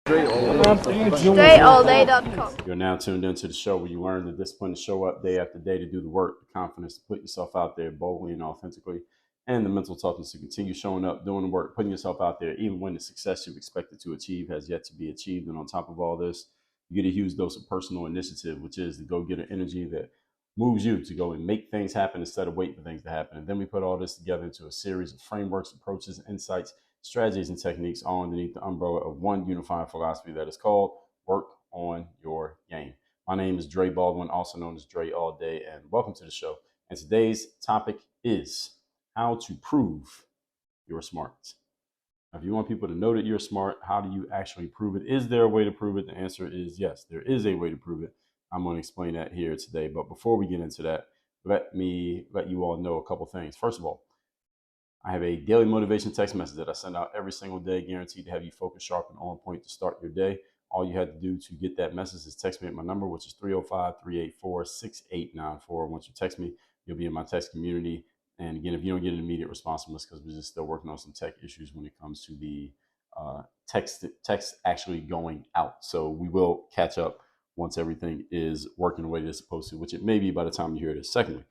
StrayAllDay.com. You're now tuned into the show where you learn the discipline to show up day after day to do the work, the confidence to put yourself out there boldly and authentically, and the mental toughness to continue showing up, doing the work, putting yourself out there, even when the success you expected to achieve has yet to be achieved. And on top of all this, you get a huge dose of personal initiative, which is the go-getter energy that moves you to go and make things happen instead of waiting for things to happen. And then we put all this together into a series of frameworks, approaches, insights, strategies, and techniques all underneath the umbrella of one unifying philosophy that is called work on your game. My name is Dre Baldwin, also known as Dre All Day, and welcome to the show. And today's topic is how to prove you're smart. If you want people to know that you're smart, how do you actually prove it? Is there a way to prove it? The answer is yes, there is a way to prove it. I'm going to explain that here today. But before we get into that, let me let you all know a couple things. First of all, I have a daily motivation text message that I send out every single day, guaranteed to have you focused, sharp, and on point to start your day. All you had to do to get that message is text me at my number, which is 305-384-6894. Once you text me, you'll be in my text community. And again, if you don't get an immediate response from us, because we're just still working on some tech issues when it comes to the text actually going out. So we will catch up once everything is working the way it's supposed to, which it may be by the time you hear this. Secondly,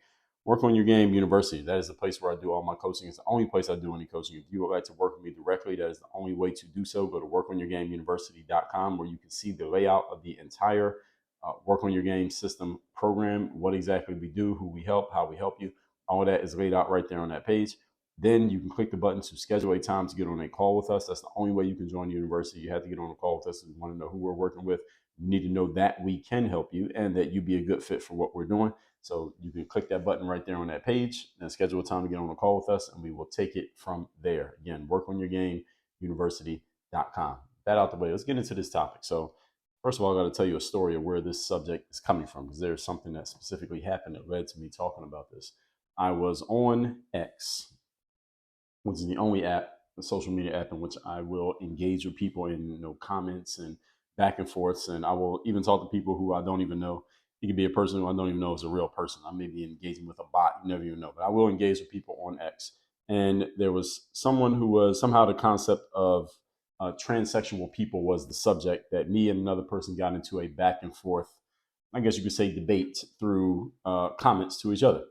Work on Your Game University. That is the place where I do all my coaching. It's the only place I do any coaching. If you would like to work with me directly, that is the only way to do so. Go to workonyourgameuniversity.com where you can see the layout of the entire Work on Your Game system program, what exactly we do, who we help, how we help you. All of that is laid out right there on that page. Then you can click the button to schedule a time to get on a call with us. That's the only way you can join the university. You have to get on a call with us. We want to know who we're working with. You need to know that we can help you and that you'd be a good fit for what we're doing. So you can click that button right there on that page and schedule a time to get on a call with us, and we will take it from there. Again, workonyourgameuniversity.com. That out the way. Let's get into this topic. So first of all, I got to tell you a story of where this subject is coming from, because there's something that specifically happened that led to me talking about this. I was on X, which is the only app, the social media app in which I will engage with people in comments and back and forths. And I will even talk to people who I don't even know. It could be a person who I don't even know is a real person. I may be engaging with a bot, you never even know. But I will engage with people on X. And there was someone who was somehow the concept of transsexual people was the subject that me and another person got into a back and forth, I guess you could say, debate through comments to each other.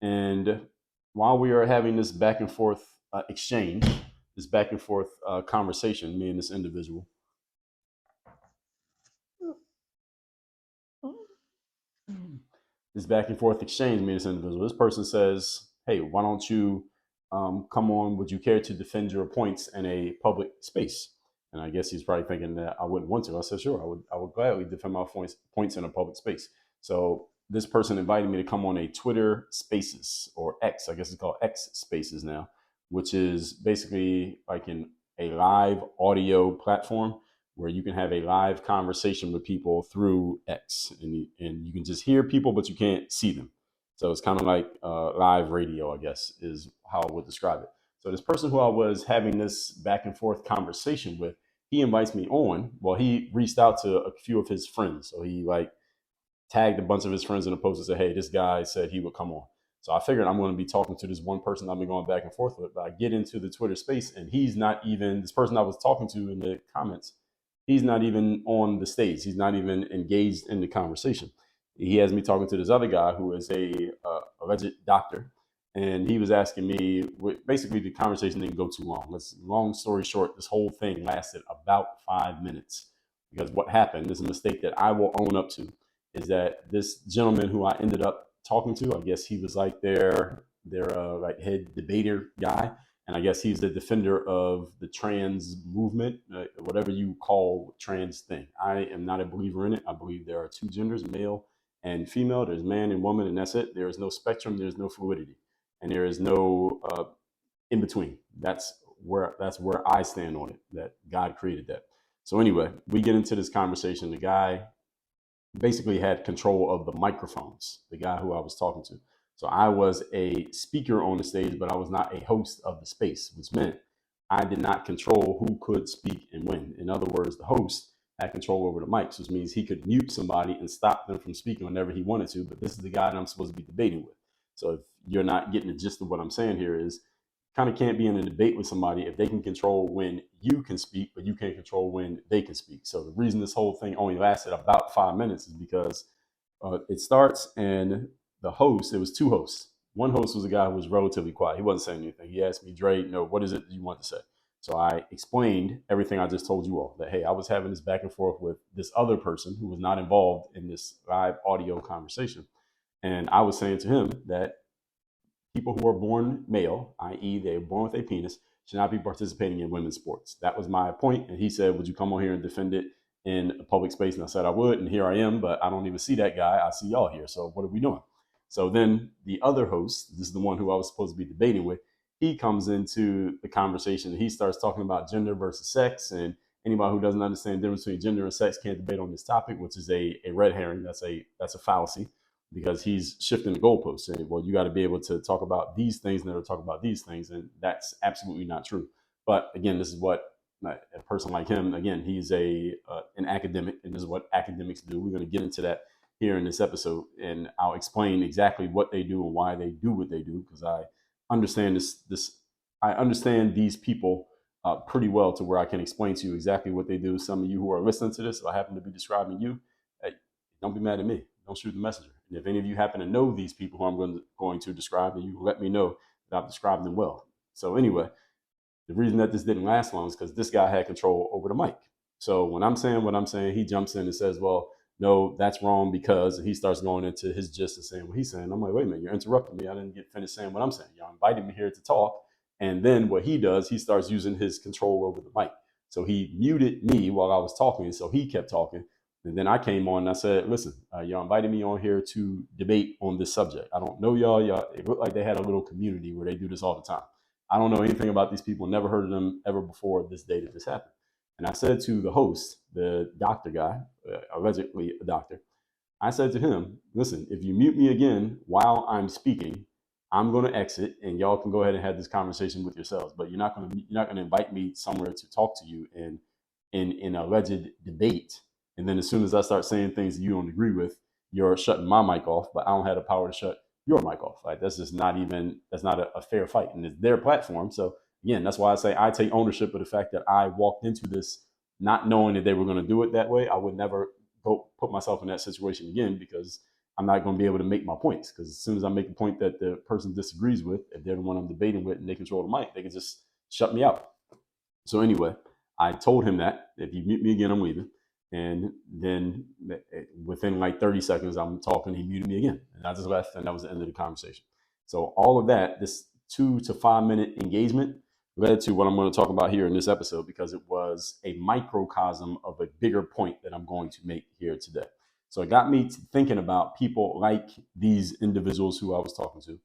And while we are having this back and forth exchange, this back and forth conversation, me and this individual, this back and forth exchange, me and this individual, this person says, "Hey, why don't you come on? Would you care to defend your points in a public space?" And I guess he's probably thinking that I wouldn't want to. I said, "Sure, I would gladly defend my points in a public space." So this person invited me to come on a Twitter Spaces, or X, I guess it's called X Spaces now, which is basically like a live audio platform where you can have a live conversation with people through X, and you can just hear people, but you can't see them. So it's kind of like live radio, I guess, is how I would describe it. So this person who I was having this back and forth conversation with, he invites me on. Well, he reached out to a few of his friends. So he tagged a bunch of his friends in a post and said, "Hey, this guy said he would come on." So I figured I'm going to be talking to this one person I've been going back and forth with. But I get into the Twitter space, and he's not even, this person I was talking to in the comments, he's not even on the stage. He's not even engaged in the conversation. He has me talking to this other guy who is a alleged doctor, and he was asking me. Basically, the conversation didn't go too long. Long story short, this whole thing lasted about 5 minutes, because what happened is a mistake that I will own up to. Is that this gentleman who I ended up talking to, I guess he was like their like head debater guy. And I guess he's the defender of the trans movement, whatever you call trans thing. I am not a believer in it. I believe there are two genders, male and female. There's man and woman, and that's it. There is no spectrum. There's no fluidity, and there is no in between. That's where I stand on it. That God created that. So anyway, we get into this conversation. The guy basically had control of the microphones, the guy who I was talking to. So I was a speaker on the stage, but I was not a host of the space, which meant I did not control who could speak and when. In other words, the host had control over the mics, which means he could mute somebody and stop them from speaking whenever he wanted to. But this is the guy that I'm supposed to be debating with. So if you're not getting the gist of what I'm saying here is, kind of can't be in a debate with somebody if they can control when you can speak, but you can't control when they can speak. So the reason this whole thing only lasted about 5 minutes is because it starts and the host, it was two hosts. One host was a guy who was relatively quiet. He wasn't saying anything. He asked me, Dre, what is it that you want to say? So I explained everything I just told you all, that, hey, I was having this back and forth with this other person who was not involved in this live audio conversation. And I was saying to him that people who are born male, i.e., they're born with a penis, should not be participating in women's sports. That was my point. And he said, would you come on here and defend it in a public space? And I said I would. And here I am, but I don't even see that guy. I see y'all here. So what are we doing? So then the other host, this is the one who I was supposed to be debating with, he comes into the conversation and he starts talking about gender versus sex. And anybody who doesn't understand the difference between gender and sex can't debate on this topic, which is a red herring. That's a fallacy, because he's shifting the goalposts, saying, well, you got to be able to talk about these things and never talk about these things. And that's absolutely not true. But again, this is what a person like him, again, he's an academic, and this is what academics do. We're going to get into that here in this episode, and I'll explain exactly what they do and why they do what they do, because I understand I understand these people pretty well, to where I can explain to you exactly what they do. Some of you who are listening to this, if I happen to be describing you, hey, don't be mad at me. Don't shoot the messenger. And if any of you happen to know these people who I'm going to describe, then you let me know that I've described them well. So anyway, the reason that this didn't last long is because this guy had control over the mic. So when I'm saying what I'm saying, he jumps in and says, well, no, that's wrong because, and he starts going into his gist and saying what he's saying. I'm like, wait a minute, you're interrupting me. I didn't get finished saying what I'm saying. Y'all invited me here to talk. And then what he does, he starts using his control over the mic. So he muted me while I was talking. So he kept talking. And then I came on and I said, listen, y'all invited me on here to debate on this subject. I don't know y'all. It looked like they had a little community where they do this all the time. I don't know anything about these people, never heard of them ever before this day that this happened. And I said to the host, the doctor guy, allegedly a doctor, I said to him, listen, if you mute me again while I'm speaking, I'm going to exit and y'all can go ahead and have this conversation with yourselves. But you're not going to invite me somewhere to talk to you in alleged debate. And then as soon as I start saying things that you don't agree with, you're shutting my mic off, but I don't have the power to shut your mic off. Like, that's just not a fair fight. And it's their platform. So again, that's why I say I take ownership of the fact that I walked into this not knowing that they were going to do it that way. I would never go put myself in that situation again, because I'm not going to be able to make my points. Because as soon as I make a point that the person disagrees with, if they're the one I'm debating with and they control the mic, they can just shut me out. So anyway, I told him that if you mute me again, I'm leaving. And then within like 30 seconds, I'm talking, he muted me again. And I just left, and that was the end of the conversation. So all of that, this 2 to 5 minute engagement, led to what I'm going to talk about here in this episode, because it was a microcosm of a bigger point that I'm going to make here today. So it got me thinking about people like these individuals who I was talking to.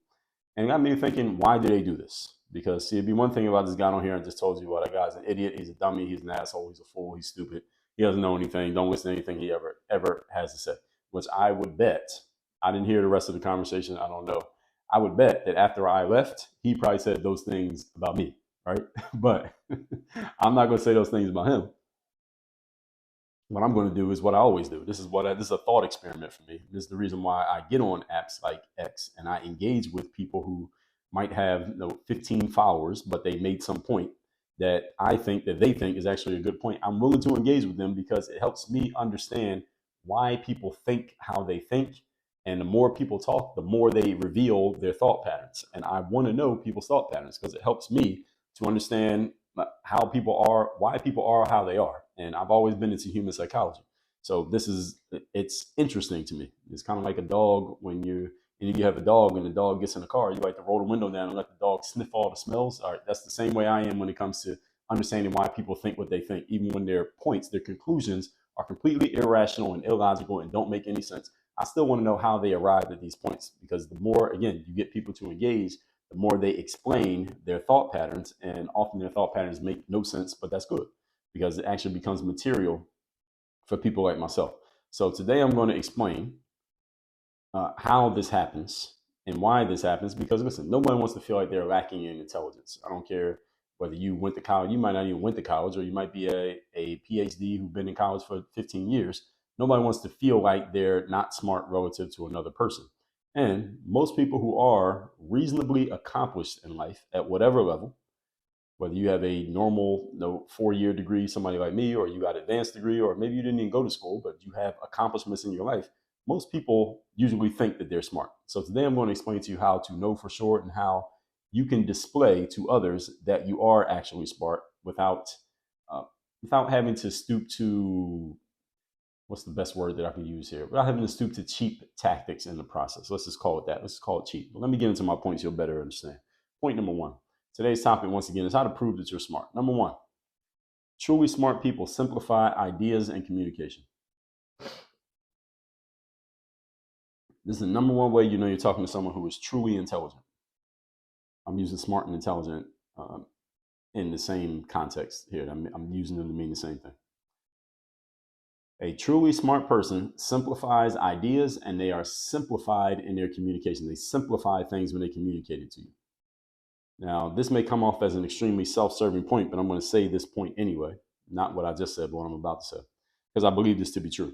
And it got me thinking, why do they do this? Because see, it'd be one thing about this guy on here, I just told you, well, that guy's an idiot, he's a dummy, he's an asshole, he's a fool, he's stupid. He doesn't know anything. Don't listen to anything he ever has to say, which I would bet. I didn't hear the rest of the conversation. I don't know. I would bet that after I left, he probably said those things about me, right? But I'm not going to say those things about him. What I'm going to do is what I always do. This is a thought experiment for me. This is the reason why I get on apps like X and I engage with people who might have 15 followers, but they made some point that I think that they think is actually a good point. I'm willing to engage with them because it helps me understand why people think how they think. And the more people talk, the more they reveal their thought patterns. And I want to know people's thought patterns because it helps me to understand how people are, why people are how they are. And I've always been into human psychology. So it's interesting to me. It's kind of like a dog when you have a dog and the dog gets in the car, you like to roll the window down and let the dog sniff all the smells. All right, that's the same way I am when it comes to understanding why people think what they think, even when their points, their conclusions are completely irrational and illogical and don't make any sense. I still want to know how they arrived at these points, because the more, again, you get people to engage, the more they explain their thought patterns, and often their thought patterns make no sense, but that's good because it actually becomes material for people like myself. So today I'm going to explain how this happens and why this happens, because listen, nobody wants to feel like they're lacking in intelligence. I don't care whether you went to college, you might not even went to college, or you might be a PhD who's been in college for 15 years. Nobody wants to feel like they're not smart relative to another person. And most people who are reasonably accomplished in life at whatever level, whether you have a normal 4-year degree, somebody like me, or you got an advanced degree, or maybe you didn't even go to school, but you have accomplishments in your life, most people usually think that they're smart. So today I'm going to explain to you how to know for sure and how you can display to others that you are actually smart without having to stoop to, what's the best word that I can use here? Without having to stoop to cheap tactics in the process. Let's just call it that. Let's just call it cheap. But let me get into my points you'll better understand. Point number one. Today's topic, once again, is how to prove that you're smart. Number one, truly smart people simplify ideas and communication. This is the number one way you know you're talking to someone who is truly intelligent. I'm using smart and intelligent in the same context here. I'm using them to mean the same thing. A truly smart person simplifies ideas, and they are simplified in their communication. They simplify things when they communicate it to you. Now, this may come off as an extremely self-serving point, but I'm going to say this point anyway. Not what I just said, but what I'm about to say, because I believe this to be true.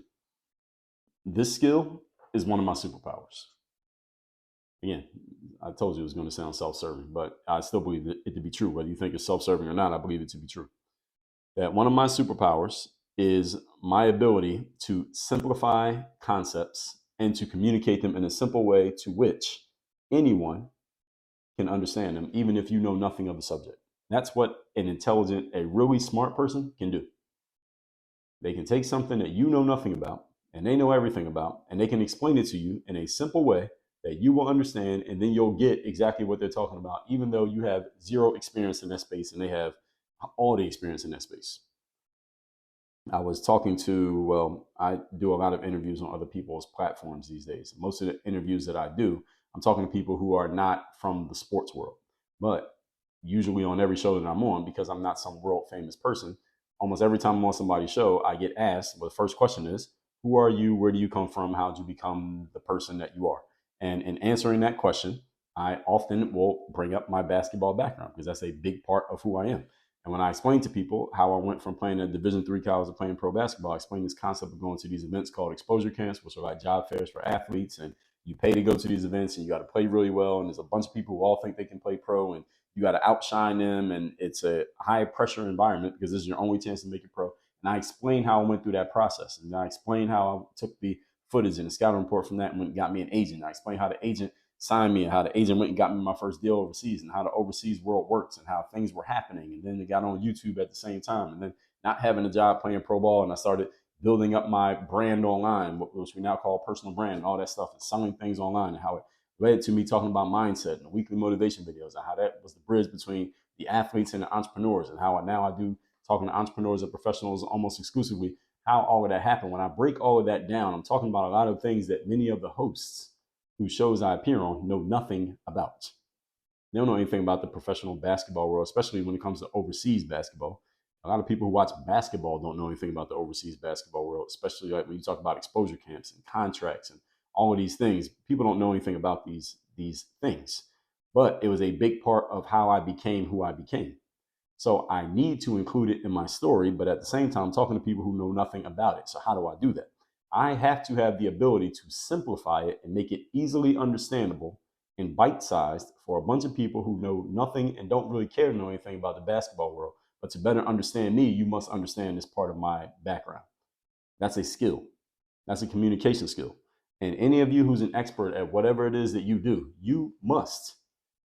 This skill is one of my superpowers. Again, I told you it was going to sound self-serving, but I still believe it to be true. Whether you think it's self-serving or not, I believe it to be true. That one of my superpowers is my ability to simplify concepts and to communicate them in a simple way to which anyone can understand them, even if you know nothing of the subject. That's what an intelligent, a really smart person can do. They can take something that you know nothing about and they know everything about, and they can explain it to you in a simple way that you will understand, and then you'll get exactly what they're talking about, even though you have zero experience in that space and they have all the experience in that space. I was talking to, well, I do a lot of interviews on other people's platforms these days. Most of the interviews that I do, I'm talking to people who are not from the sports world. But usually on every show that I'm on, because I'm not some world famous person, almost every time I'm on somebody's show, I get asked, well, the first question is, who are you? Where do you come from? How did you become the person that you are? And in answering that question, I often will bring up my basketball background because that's a big part of who I am. And when I explain to people how I went from playing at Division III college to playing pro basketball, I explain this concept of going to these events called exposure camps, which are like job fairs for athletes. And you pay to go to these events and you got to play really well. And there's a bunch of people who all think they can play pro and you got to outshine them. And it's a high pressure environment because this is your only chance to make it pro. And I explain how I went through that process. And I explain how I took the footage and the scouting report from that and went and got me an agent. I explain how the agent signed me and how the agent went and got me my first deal overseas and how the overseas world works and how things were happening. And then they got on YouTube at the same time, and then not having a job playing pro ball. And I started building up my brand online, which we now call personal brand, and all that stuff, and selling things online, and how it led to me talking about mindset and weekly motivation videos and how that was the bridge between the athletes and the entrepreneurs, and how now I do talking to entrepreneurs and professionals almost exclusively, how all of that happened. When I break all of that down, I'm talking about a lot of things that many of the hosts whose shows I appear on know nothing about. They don't know anything about the professional basketball world, especially when it comes to overseas basketball. A lot of people who watch basketball don't know anything about the overseas basketball world, especially like when you talk about exposure camps and contracts and all of these things. People don't know anything about these things. But it was a big part of how I became who I became. So I need to include it in my story, but at the same time, I'm talking to people who know nothing about it. So how do I do that? I have to have the ability to simplify it and make it easily understandable and bite-sized for a bunch of people who know nothing and don't really care to know anything about the basketball world. But to better understand me, you must understand this part of my background. That's a skill. That's a communication skill. And any of you who's an expert at whatever it is that you do, you must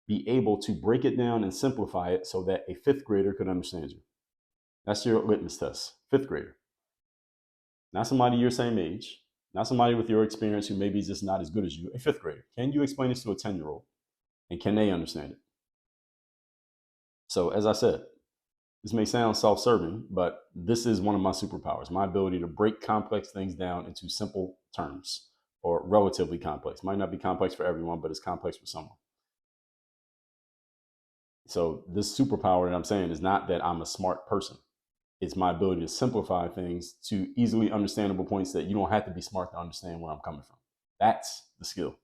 be able to break it down and simplify it so that a fifth grader could understand you. That's your litmus test, fifth grader. Not somebody your same age, not somebody with your experience who maybe is just not as good as you, a fifth grader. Can you explain this to a 10-year-old? And can they understand it? So as I said, this may sound self-serving, but this is one of my superpowers, my ability to break complex things down into simple terms, or relatively complex. Might not be complex for everyone, but it's complex for someone. So this superpower that I'm saying is not that I'm a smart person. It's my ability to simplify things to easily understandable points that you don't have to be smart to understand where I'm coming from. That's the skill.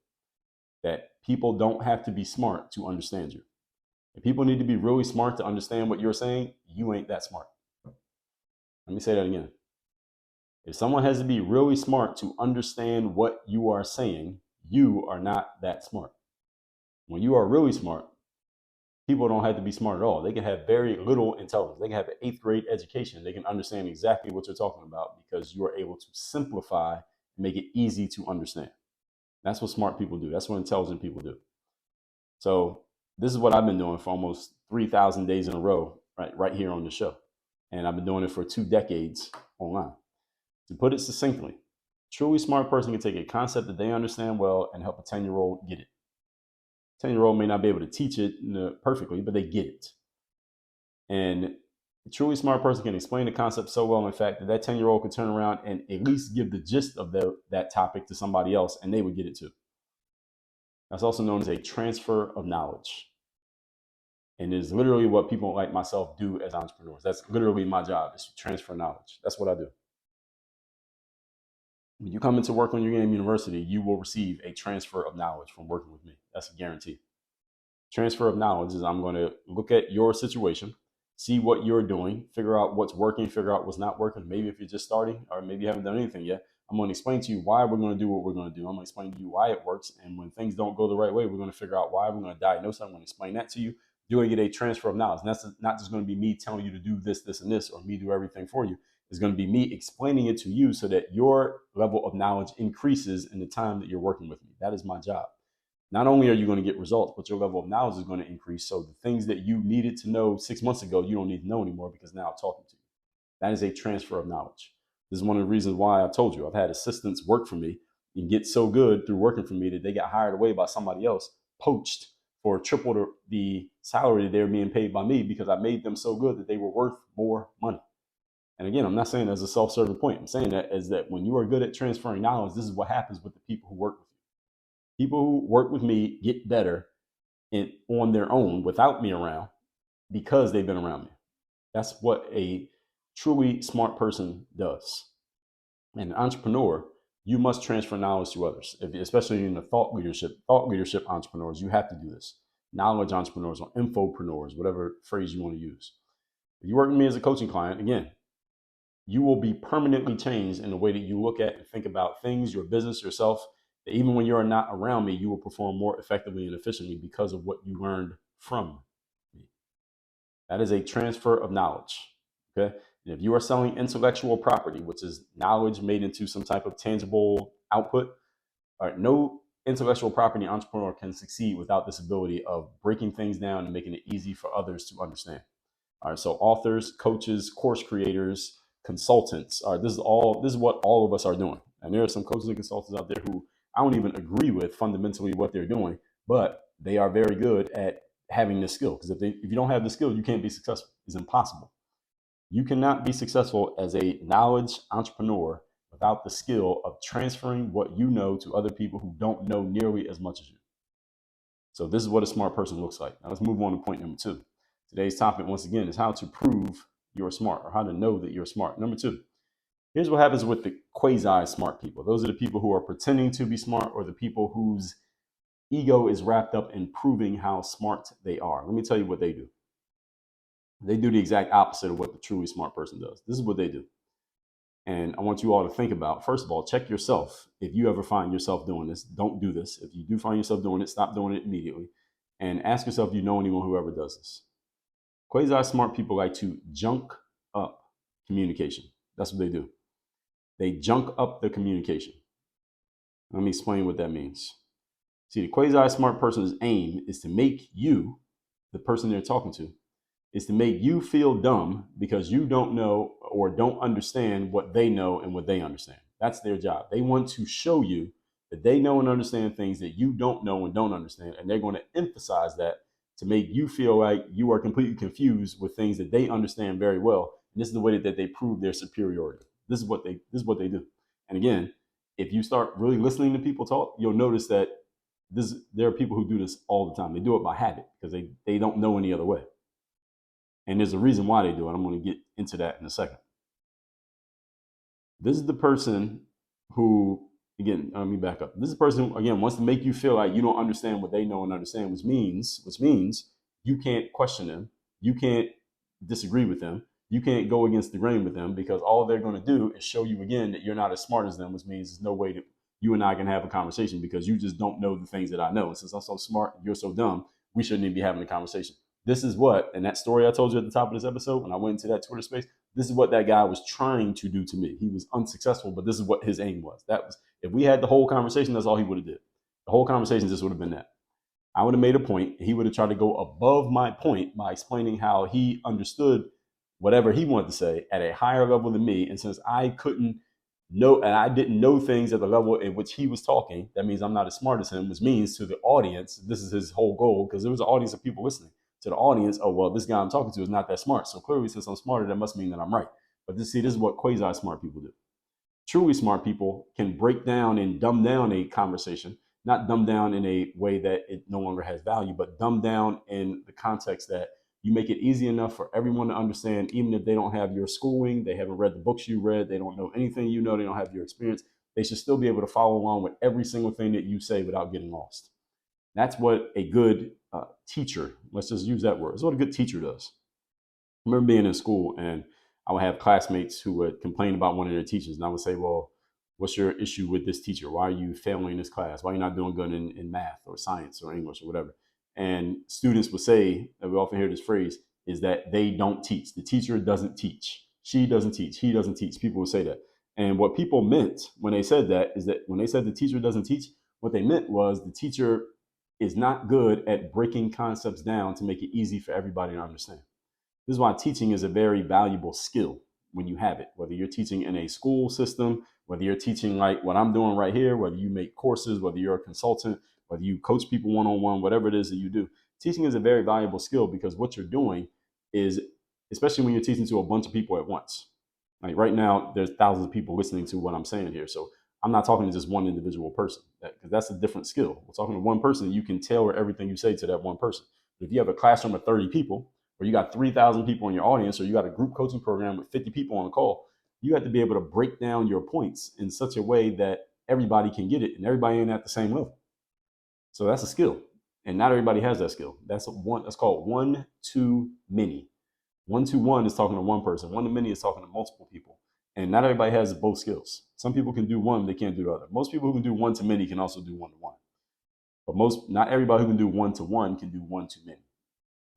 That people don't have to be smart to understand you. If people need to be really smart to understand what you're saying, you ain't that smart. Let me say that again. If someone has to be really smart to understand what you are saying, you are not that smart. When you are really smart, people don't have to be smart at all. They can have very little intelligence. They can have an 8th grade education. They can understand exactly what you're talking about because you are able to simplify and make it easy to understand. That's what smart people do. That's what intelligent people do. So this is what I've been doing for almost 3,000 days in a row, right here on the show. And I've been doing it for 2 decades online. To put it succinctly, a truly smart person can take a concept that they understand well and help a 10-year-old get it. 10-year-old may not be able to teach it perfectly, but they get it. And a truly smart person can explain the concept so well, in fact, that 10-year-old could turn around and at least give the gist of that topic to somebody else, and they would get it too. That's also known as a transfer of knowledge. And is literally what people like myself do as entrepreneurs. That's literally my job, is to transfer knowledge. That's what I do. When you come into work on your game university, you will receive a transfer of knowledge from working with me. That's a guarantee. Transfer of knowledge is I'm going to look at your situation, see what you're doing, figure out what's working, figure out what's not working. Maybe if you're just starting, or maybe you haven't done anything yet, I'm going to explain to you why we're going to do what we're going to do. I'm going to explain to you why it works. And when things don't go the right way, we're going to figure out why. We're going to diagnose it. I'm going to explain that to you. You're going to get a transfer of knowledge. And that's not just going to be me telling you to do this, this, and this, or me do everything for you. It's going to be me explaining it to you so that your level of knowledge increases in the time that you're working with me. That is my job. Not only are you going to get results, but your level of knowledge is going to increase. So the things that you needed to know 6 months ago, you don't need to know anymore because now I'm talking to you. That is a transfer of knowledge. This is one of the reasons why I told you I've had assistants work for me and get so good through working for me that they got hired away by somebody else, poached for triple the salary that they were being paid by me because I made them so good that they were worth more money. And again, I'm not saying that as a self-serving point. I'm saying that as that when you are good at transferring knowledge, this is what happens with the people who work with you. People who work with me get better on their own without me around because they've been around me. That's what a truly smart person does. And an entrepreneur, you must transfer knowledge to others, especially in the thought leadership entrepreneurs. You have to do this. Knowledge entrepreneurs or infopreneurs, whatever phrase you want to use. If you work with me as a coaching client, again, you will be permanently changed in the way that you look at and think about things, your business, yourself, that even when you are not around me, you will perform more effectively and efficiently because of what you learned from me. That is a transfer of knowledge. Okay. And if you are selling intellectual property, which is knowledge made into some type of tangible output, all right, no intellectual property entrepreneur can succeed without this ability of breaking things down and making it easy for others to understand. All right. So authors, coaches, course creators, consultants. All right, this is what all of us are doing. And there are some coaches and consultants out there who I don't even agree with fundamentally what they're doing, but they are very good at having this skill. Because if you don't have the skill, you can't be successful. It's impossible. You cannot be successful as a knowledge entrepreneur without the skill of transferring what you know to other people who don't know nearly as much as you. So this is what a smart person looks like. Now let's move on to point number 2. Today's topic, once again, is how to prove you're smart, or how to know that you're smart. Number 2, here's what happens with the quasi smart people. Those are the people who are pretending to be smart, or the people whose ego is wrapped up in proving how smart they are. Let me tell you what they do. They do the exact opposite of what the truly smart person does. This is what they do. And I want you all to think about, first of all, check yourself. If you ever find yourself doing this, don't do this. If you do find yourself doing it, stop doing it immediately. And ask yourself, do you know anyone who ever does this? Quasi smart people like to junk up communication. That's what they do. They junk up the communication. Let me explain what that means. See, the quasi smart person's aim is to make you, the person they're talking to, is to make you feel dumb because you don't know or don't understand what they know and what they understand. That's their job. They want to show you that they know and understand things that you don't know and don't understand. And they're going to emphasize that to make you feel like you are completely confused with things that they understand very well. And this is the way that they prove their superiority. This is what they do. And again, if you start really listening to people talk, you'll notice that there are people who do this all the time. They do it by habit because they don't know any other way. And there's a reason why they do it. I'm going to get into that in a second. This is the person who, again, let me back up. This is the person who, again, wants to make you feel like you don't understand what they know and understand, which means you can't question them. You can't disagree with them. You can't go against the grain with them because all they're going to do is show you again that you're not as smart as them, which means there's no way that you and I can have a conversation because you just don't know the things that I know. And since I'm so smart, you're so dumb, we shouldn't even be having a conversation. This is what, and that story I told you at the top of this episode, when I went into that Twitter space, this is what that guy was trying to do to me. He was unsuccessful, but this is what his aim was. That was, if we had the whole conversation, that's all he would have did. The whole conversation just would have been that. I would have made a point. He would have tried to go above my point by explaining how he understood whatever he wanted to say at a higher level than me. And since I couldn't know, and I didn't know things at the level in which he was talking, that means I'm not as smart as him, which means to the audience, this is his whole goal, because there was an audience of people listening. To the audience, oh, well, this guy I'm talking to is not that smart. So clearly, since I'm smarter, that must mean that I'm right. But this is what quasi smart people do. Truly smart people can break down and dumb down a conversation, not dumb down in a way that it no longer has value, but dumb down in the context that you make it easy enough for everyone to understand, even if they don't have your schooling, they haven't read the books you read, they don't know anything you know, they don't have your experience. They should still be able to follow along with every single thing that you say without getting lost. That's what a good teacher, let's just use that word, that's what a good teacher does. I remember being in school and I would have classmates who would complain about one of their teachers. And I would say, well, what's your issue with this teacher? Why are you failing this class? Why are you not doing good in math or science or English or whatever? And students would say, and we often hear this phrase, is that they don't teach. The teacher doesn't teach. She doesn't teach. He doesn't teach. People would say that. And what people meant when they said that is that when they said the teacher doesn't teach, what they meant was the teacher is not good at breaking concepts down to make it easy for everybody to understand. This is why teaching is a very valuable skill when you have it, whether you're teaching in a school system, whether you're teaching like what I'm doing right here, whether you make courses, whether you're a consultant, whether you coach people one-on-one, whatever it is that you do. Teaching is a very valuable skill because what you're doing is, especially when you're teaching to a bunch of people at once. Like right now, there's thousands of people listening to what I'm saying here. So I'm not talking to just one individual person because that's a different skill. We're talking to one person. You can tailor everything you say to that one person. But if you have a classroom of 30 people, or you got 3,000 people in your audience, or you got a group coaching program with 50 people on the call, you have to be able to break down your points in such a way that everybody can get it and everybody ain't at the same level. So that's a skill. And not everybody has that skill. That's called one-to-many. One-to-one is talking to one person. One-to-many is talking to multiple people. And not everybody has both skills. Some people can do one, they can't do the other. Most people who can do one-to-many can also do one-to-one. But not everybody who can do one-to-one can do one-to-many.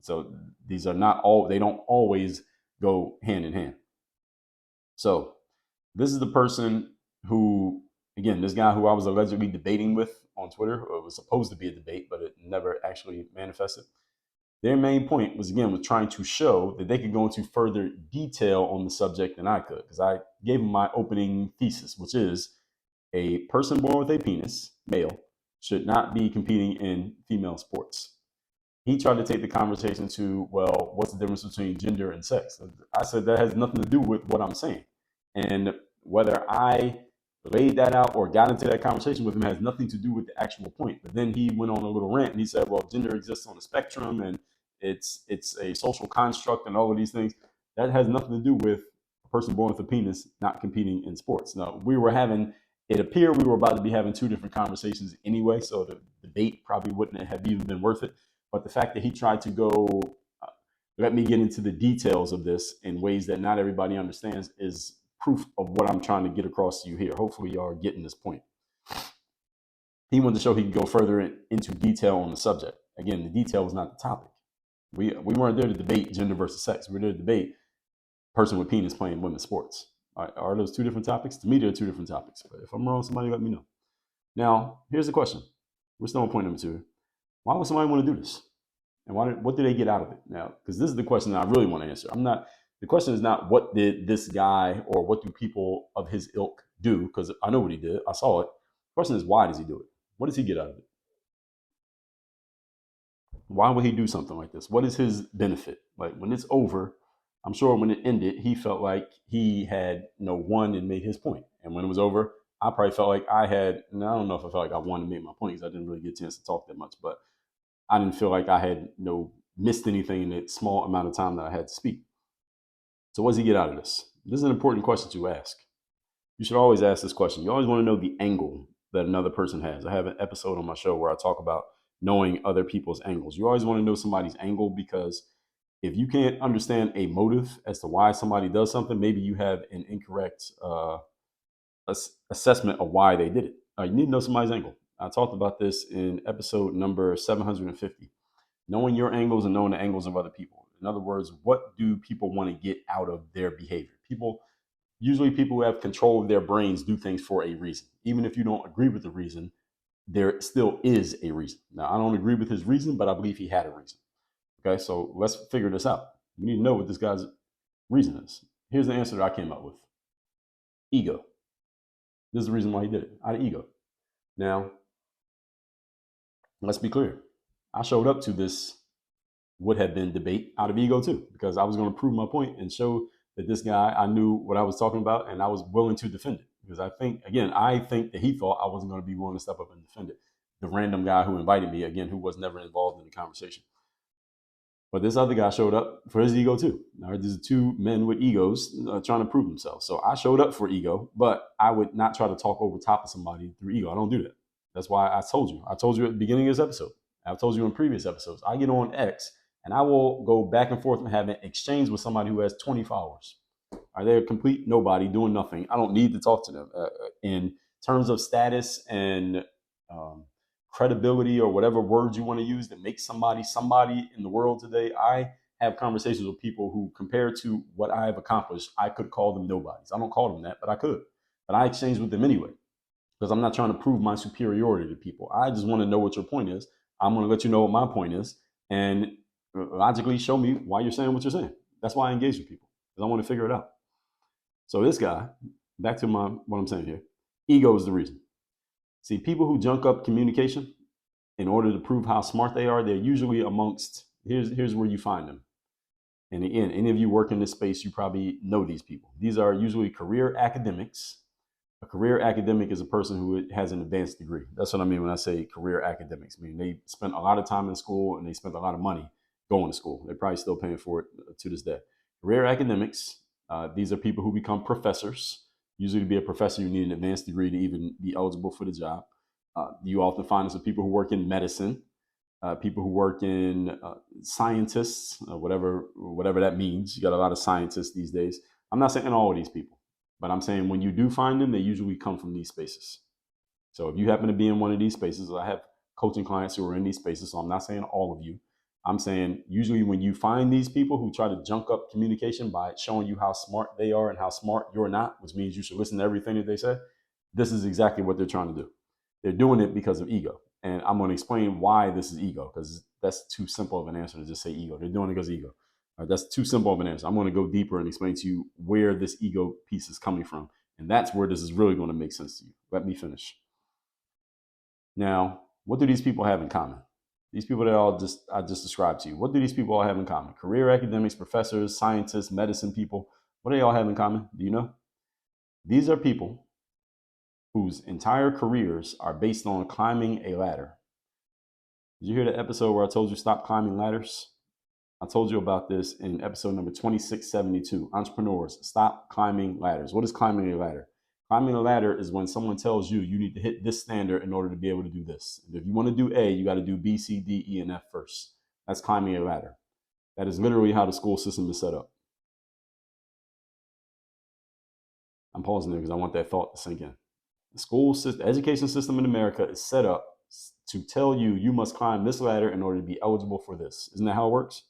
So these are not all, they don't always go hand in hand. So this is the person who, again, this guy who I was allegedly debating with on Twitter, or it was supposed to be a debate, but it never actually manifested. Their main point was trying to show that they could go into further detail on the subject than I could, because I gave them my opening thesis, which is a person born with a penis, male, should not be competing in female sports. He tried to take the conversation to, well, what's the difference between gender and sex? I said that has nothing to do with what I'm saying. And whether I laid that out or got into that conversation with him has nothing to do with the actual point. But then he went on a little rant and he said, well, gender exists on a spectrum and it's a social construct and all of these things. That has nothing to do with a person born with a penis not competing in sports. Now, it appeared we were about to be having two different conversations anyway, so the debate probably wouldn't have even been worth it. But the fact that he tried to go, let me get into the details of this in ways that not everybody understands is proof of what I'm trying to get across to you here. Hopefully y'all are getting this point. He wanted to show he could go further into detail on the subject. Again, the detail was not the topic. We weren't there to debate gender versus sex. We were there to debate person with penis playing women's sports. Are those two different topics? To me, they're two different topics. But if I'm wrong, somebody let me know. Now, here's the question. We're still on point number 2. Why would somebody want to do this? And what do they get out of it? Now, because this is the question that I really want to answer. The question is not what did this guy or what do people of his ilk do? Because I know what he did. I saw it. The question is, why does he do it? What does he get out of it? Why would he do something like this? What is his benefit? Like when it's over, I'm sure when it ended, he felt like he had won and made his point. And when it was over, I probably felt like I don't know if I felt like I won and made my point because I didn't really get a chance to talk that much, but I didn't feel like I had missed anything in that small amount of time that I had to speak. So what does he get out of this? This is an important question to ask. You should always ask this question. You always want to know the angle that another person has. I have an episode on my show where I talk about knowing other people's angles. You always want to know somebody's angle because if you can't understand a motive as to why somebody does something, maybe you have an incorrect assessment of why they did it. You need to know somebody's angle. I talked about this in episode number 750. Knowing your angles and knowing the angles of other people. In other words, what do people want to get out of their behavior? Usually people who have control of their brains do things for a reason. Even if you don't agree with the reason, there still is a reason. Now, I don't agree with his reason, but I believe he had a reason. Okay, so let's figure this out. We need to know what this guy's reason is. Here's the answer that I came up with. Ego. This is the reason why he did it, out of ego. Now, let's be clear. I showed up to this would have been debate out of ego too, because I was going to prove my point and show that this guy, I knew what I was talking about and I was willing to defend it. Because I think that he thought I wasn't going to be willing to step up and defend it. The random guy who invited me, again, who was never involved in the conversation. But this other guy showed up for his ego too. Now, there's two men with egos trying to prove themselves. So I showed up for ego, but I would not try to talk over top of somebody through ego. I don't do that. That's why I told you at the beginning of this episode. I've told you in previous episodes. I get on X and I will go back and forth and have an exchange with somebody who has 20 followers. Are they a complete nobody doing nothing? I don't need to talk to them. In terms of status and credibility or whatever words you want to use that make somebody in the world today, I have conversations with people who, compared to what I have accomplished, I could call them nobodies. I don't call them that, but I could. But I exchange with them anyway, because I'm not trying to prove my superiority to people. I just want to know what your point is. I'm going to let you know what my point is and logically show me why you're saying what you're saying. That's why I engage with people, because I want to figure it out. So this guy, back to what I'm saying here, ego is the reason. See, people who junk up communication in order to prove how smart they are, they're usually amongst, here's where you find them. And again, any of you work in this space, you probably know these people. These are usually career academics. A career academic is a person who has an advanced degree. That's what I mean when I say career academics. I mean, they spent a lot of time in school and they spent a lot of money going to school. They're probably still paying for it to this day. Career academics, these are people who become professors. Usually to be a professor, you need an advanced degree to even be eligible for the job. You often find some people who work in medicine, people who work in scientists, whatever that means. You got a lot of scientists these days. I'm not saying all of these people, but I'm saying when you do find them, they usually come from these spaces. So if you happen to be in one of these spaces, I have coaching clients who are in these spaces, so I'm not saying all of you. I'm saying usually when you find these people who try to junk up communication by showing you how smart they are and how smart you're not, which means you should listen to everything that they say, this is exactly what they're trying to do. They're doing it because of ego. And I'm going to explain why this is ego, because that's too simple of an answer to just say ego. They're doing it because of ego. That's too simple of an answer. I'm going to go deeper and explain to you where this ego piece is coming from. And that's where this is really going to make sense to you. Let me finish. Now, what do these people have in common? These people that I just described to you, what do these people all have in common? Career academics, professors, scientists, medicine people, what do they all have in common? Do you know? These are people whose entire careers are based on climbing a ladder. Did you hear the episode where I told you stop climbing ladders? I told you about this in episode number 2672. Entrepreneurs, stop climbing ladders. What is climbing a ladder? Climbing a ladder is when someone tells you you need to hit this standard in order to be able to do this. And if you want to do A, you got to do B, C, D, E, and F first. That's climbing a ladder. That is literally how the school system is set up. I'm pausing there because I want that thought to sink in. The school system, the education system in America is set up to tell you you must climb this ladder in order to be eligible for this. Isn't that how it works?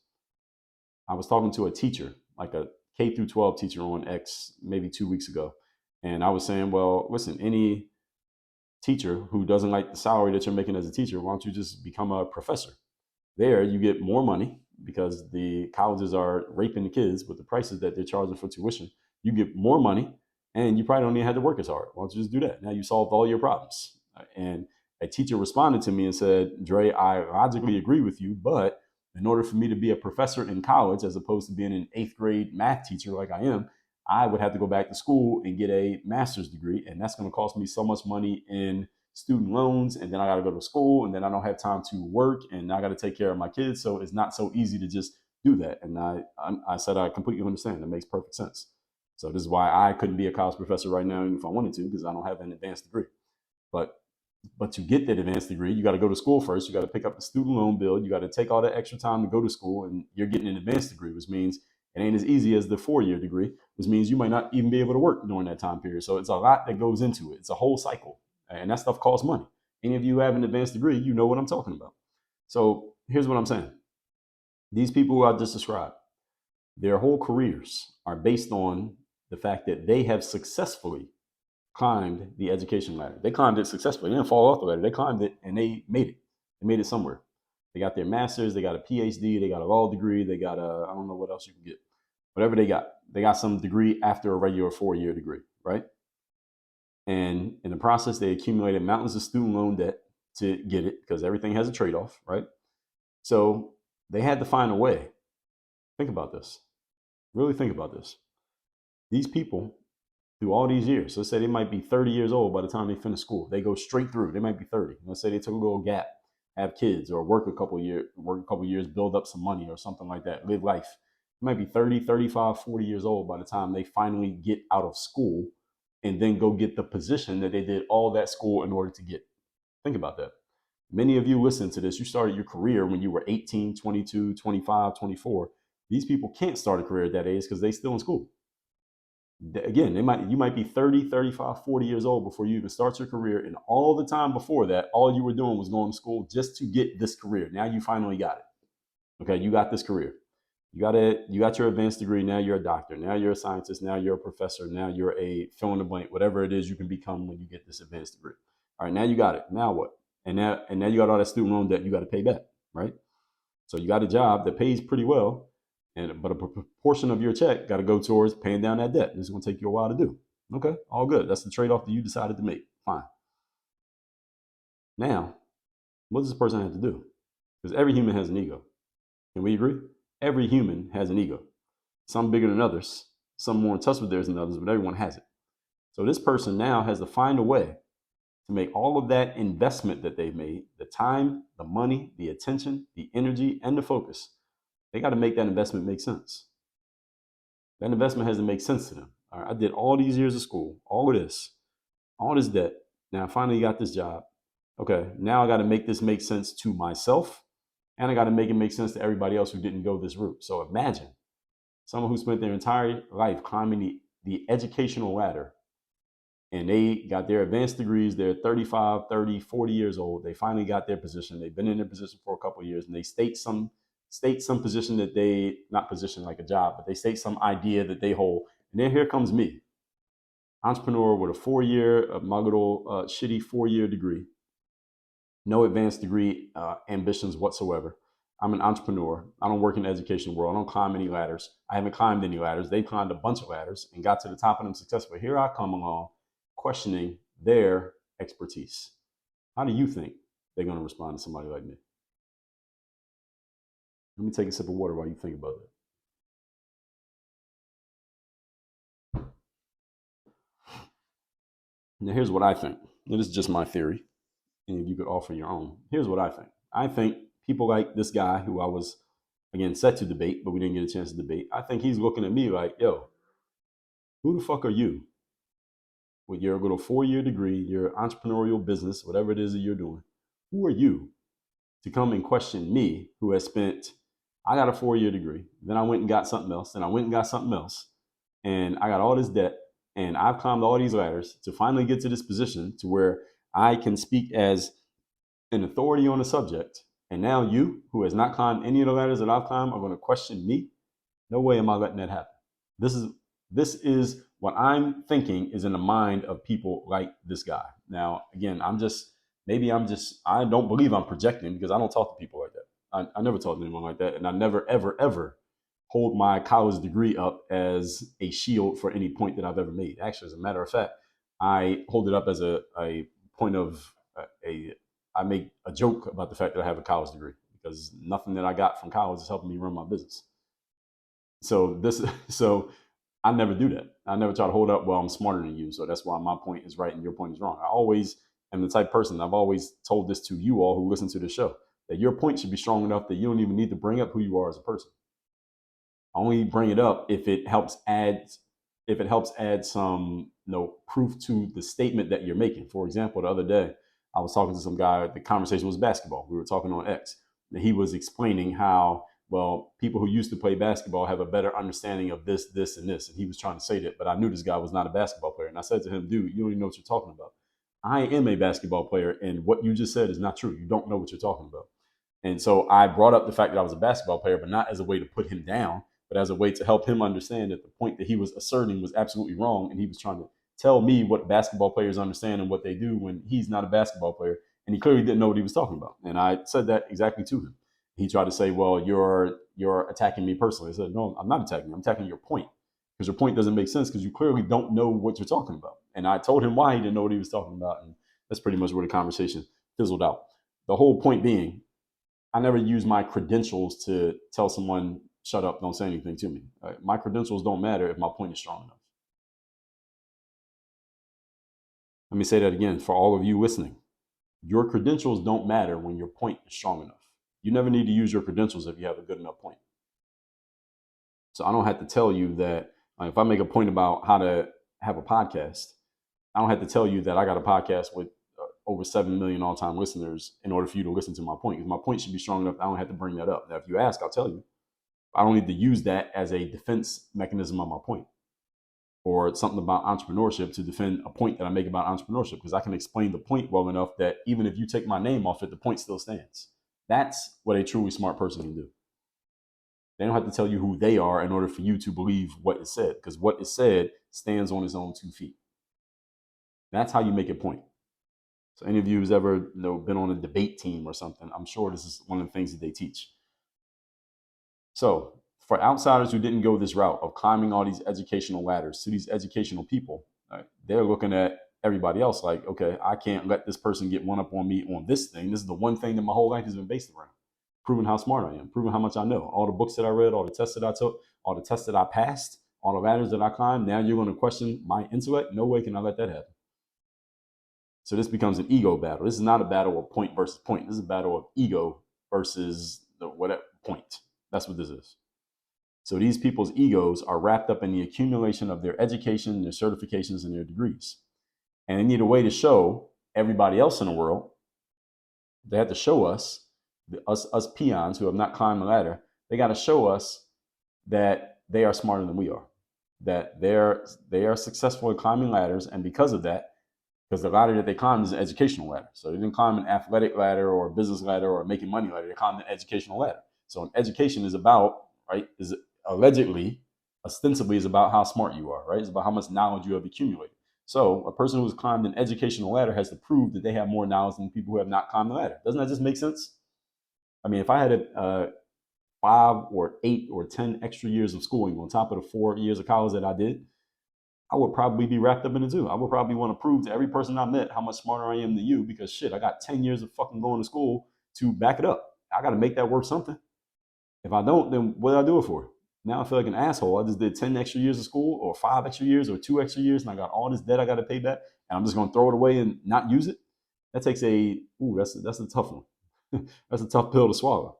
I was talking to a teacher, like a K through 12 teacher on X maybe 2 weeks ago. And I was saying, well, listen, any teacher who doesn't like the salary that you're making as a teacher, why don't you just become a professor? There you get more money because the colleges are raping the kids with the prices that they're charging for tuition. You get more money and you probably don't even have to work as hard. Why don't you just do that? Now you solved all your problems. And a teacher responded to me and said, Dre, I logically agree with you, but in order for me to be a professor in college, as opposed to being an 8th grade math teacher like I am, I would have to go back to school and get a master's degree. And that's going to cost me so much money in student loans. And then I got to go to school and then I don't have time to work and I got to take care of my kids. So it's not so easy to just do that. And I said, I completely understand. That makes perfect sense. So this is why I couldn't be a college professor right now, even if I wanted to, because I don't have an advanced degree. But to get that advanced degree, you got to go to school first. You got to pick up the student loan bill. You got to take all that extra time to go to school, and you're getting an advanced degree, which means it ain't as easy as the 4-year degree, which means you might not even be able to work during that time period. So it's a lot that goes into it. It's a whole cycle. And that stuff costs money. Any of you who have an advanced degree, you know what I'm talking about. So here's what I'm saying. These people who I just described, their whole careers are based on the fact that they have successfully climbed the education ladder. They climbed it successfully. They didn't fall off the ladder. They climbed it and they made it. They made it somewhere. They got their master's, they got a PhD, they got a law degree, they got I don't know what else you can get. Whatever they got. They got some degree after a regular 4-year degree, right? And in the process, they accumulated mountains of student loan debt to get it because everything has a trade-off, right? So they had to find a way. Think about this. Really think about this. These people, through all these years, let's say they might be 30 years old by the time they finish school. They go straight through. They might be 30. Let's say they took a little gap, have kids, or work a couple years, build up some money or something like that, live life. They might be 30, 35, 40 years old by the time they finally get out of school and then go get the position that they did all that school in order to get. Think about that. Many of you listen to this. You started your career when you were 18, 22, 25, 24. These people can't start a career at that age because they're still in school. Again, you might be 30, 35, 40 years old before you even start your career. And all the time before that, all you were doing was going to school just to get this career. Now you finally got it. Okay, you got this career. You got your advanced degree. Now you're a doctor. Now you're a scientist. Now you're a professor. Now you're a fill in the blank, whatever it is you can become when you get this advanced degree. All right, now you got it. Now what? And now you got all that student loan debt you got to pay back, right? So you got a job that pays pretty well, but a proportion of your check got to go towards paying down that debt. It's going to take you a while to do. Okay, all good. That's the trade-off that you decided to make. Fine. Now, what does this person have to do? Because every human has an ego. Can we agree? Every human has an ego. Some bigger than others, some more in touch with theirs than others, but everyone has it. So this person now has to find a way to make all of that investment that they've made, the time, the money, the attention, the energy, and the focus. They got to make that investment make sense. That investment has to make sense to them. All right, I did all these years of school, all this debt. Now I finally got this job. Okay, now I got to make this make sense to myself, and I got to make it make sense to everybody else who didn't go this route. So imagine someone who spent their entire life climbing the educational ladder, and they got their advanced degrees. They're 35, 30, 40 years old. They finally got their position. They've been in their position for a couple of years, and they state some position that they, not position like a job, but they state some idea that they hold. And then here comes me, entrepreneur with a 4-year, my little shitty 4-year degree, no advanced degree ambitions whatsoever. I'm an entrepreneur. I don't work in the education world. I don't climb any ladders. I haven't climbed any ladders. They climbed a bunch of ladders and got to the top of them successfully. Here I come along questioning their expertise. How do you think they're going to respond to somebody like me? Let me take a sip of water while you think about that. Now, here's what I think. This is just my theory, and you could offer your own. Here's what I think. I think people like this guy who I was, again, set to debate, but we didn't get a chance to debate. I think he's looking at me like, yo, who the fuck are you? With your little 4-year degree, your entrepreneurial business, whatever it is that you're doing, who are you to come and question me who has spent, I got a 4-year degree, then I went and got something else, then I went and got something else, and I got all this debt, and I've climbed all these ladders to finally get to this position to where I can speak as an authority on the subject. And now you, who has not climbed any of the ladders that I've climbed, are going to question me? No way am I letting that happen. This is what I'm thinking is in the mind of people like this guy. Now, again, I don't believe I'm projecting because I don't talk to people like that. I never talk to anyone like that. And I never, ever, ever hold my college degree up as a shield for any point that I've ever made. Actually, as a matter of fact, I hold it up as a point of I make a joke about the fact that I have a college degree because nothing that I got from college is helping me run my business. So I never do that. I never try to hold up, well, I'm smarter than you. So that's why my point is right and your point is wrong. I always am the type of person, I've always told this to you all who listen to the show, that your point should be strong enough that you don't even need to bring up who you are as a person. I only bring it up if it helps add some proof to the statement that you're making. For example, the other day, I was talking to some guy, the conversation was basketball. We were talking on X. And he was explaining how, well, people who used to play basketball have a better understanding of this, this, and this. And he was trying to say that, but I knew this guy was not a basketball player. And I said to him, dude, you don't even know what you're talking about. I am a basketball player, and what you just said is not true. You don't know what you're talking about. And so I brought up the fact that I was a basketball player, but not as a way to put him down, but as a way to help him understand that the point that he was asserting was absolutely wrong. And he was trying to tell me what basketball players understand and what they do when he's not a basketball player. And he clearly didn't know what he was talking about. And I said that exactly to him. He tried to say, well, you're attacking me personally. I said, no, I'm not attacking you. I'm attacking your point, because your point doesn't make sense because you clearly don't know what you're talking about. And I told him why he didn't know what he was talking about. And that's pretty much where the conversation fizzled out. The whole point being, I never use my credentials to tell someone, shut up, don't say anything to me. My credentials don't matter if my point is strong enough. Let me say that again for all of you listening. Your credentials don't matter when your point is strong enough. You never need to use your credentials if you have a good enough point. So I don't have to tell you that if I make a point about how to have a podcast, I don't have to tell you that I got a podcast with over 7 million all-time listeners in order for you to listen to my point. Because my point should be strong enough, I don't have to bring that up. Now, if you ask, I'll tell you. I don't need to use that as a defense mechanism on my point, or something about entrepreneurship to defend a point that I make about entrepreneurship, because I can explain the point well enough that even if you take my name off it, the point still stands. That's what a truly smart person can do. They don't have to tell you who they are in order for you to believe what is said, because what is said stands on its own 2 feet. That's how you make a point. So any of you who's ever been on a debate team or something, I'm sure this is one of the things that they teach. So for outsiders who didn't go this route of climbing all these educational ladders to these educational people, right, they're looking at everybody else like, okay, I can't let this person get one up on me on this thing. This is the one thing that my whole life has been based around. Proving how smart I am, proving how much I know. All the books that I read, all the tests that I took, all the tests that I passed, all the ladders that I climbed. Now you're going to question my intellect? No way can I let that happen. So this becomes an ego battle. This is not a battle of point versus point. This is a battle of ego versus the whatever point. That's what this is. So these people's egos are wrapped up in the accumulation of their education, their certifications, and their degrees. And they need a way to show everybody else in the world. They have to show us peons who have not climbed the ladder. They got to show us that they are smarter than we are, that they are successful at climbing ladders. And because of that, because the ladder that they climbed is an educational ladder. So they didn't climb an athletic ladder or a business ladder or a making money ladder. They climbed an educational ladder. So an education is about, right, is allegedly, ostensibly is about how smart you are, right? It's about how much knowledge you have accumulated. So a person who's climbed an educational ladder has to prove that they have more knowledge than people who have not climbed the ladder. Doesn't that just make sense? I mean, if I had 5 or 8 or 10 extra years of schooling on top of the 4 years of college that I did, I would probably be wrapped up in it too. I would probably want to prove to every person I met how much smarter I am than you, because shit, I got 10 years of fucking going to school to back it up. I got to make that worth something. If I don't, then what did I do it for? Now I feel like an asshole. I just did 10 extra years of school, or 5 extra years, or 2 extra years, and I got all this debt I got to pay back, and I'm just going to throw it away and not use it. That takes that's a tough one. That's a tough pill to swallow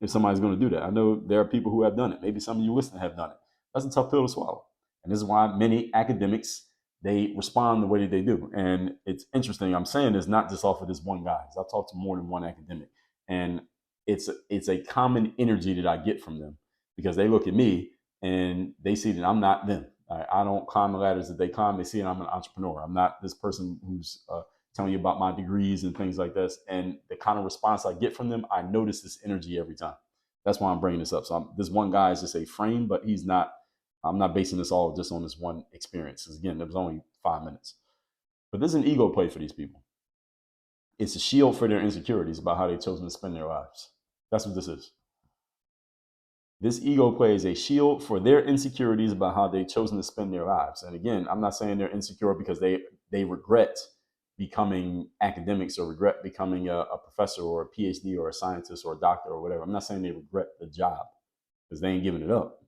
if somebody's going to do that. I know there are people who have done it. Maybe some of you listening have done it. That's a tough pill to swallow. And this is why many academics, they respond the way that they do. And it's interesting. I'm saying this not just off of this one guy, because I've talked to more than one academic. And it's a common energy that I get from them, because they look at me and they see that I'm not them. I don't climb the ladders that they climb. They see that I'm an entrepreneur. I'm not this person who's telling you about my degrees and things like this. And the kind of response I get from them, I notice this energy every time. That's why I'm bringing this up. So this one guy is just a frame, but I'm not basing this all just on this one experience. Because again, it was only 5 minutes. But this is an ego play for these people. It's a shield for their insecurities about how they've chosen to spend their lives. That's what this is. This ego play is a shield for their insecurities about how they've chosen to spend their lives. And again, I'm not saying they're insecure because they regret becoming academics or regret becoming a professor or a PhD or a scientist or a doctor or whatever. I'm not saying they regret the job because they ain't giving it up.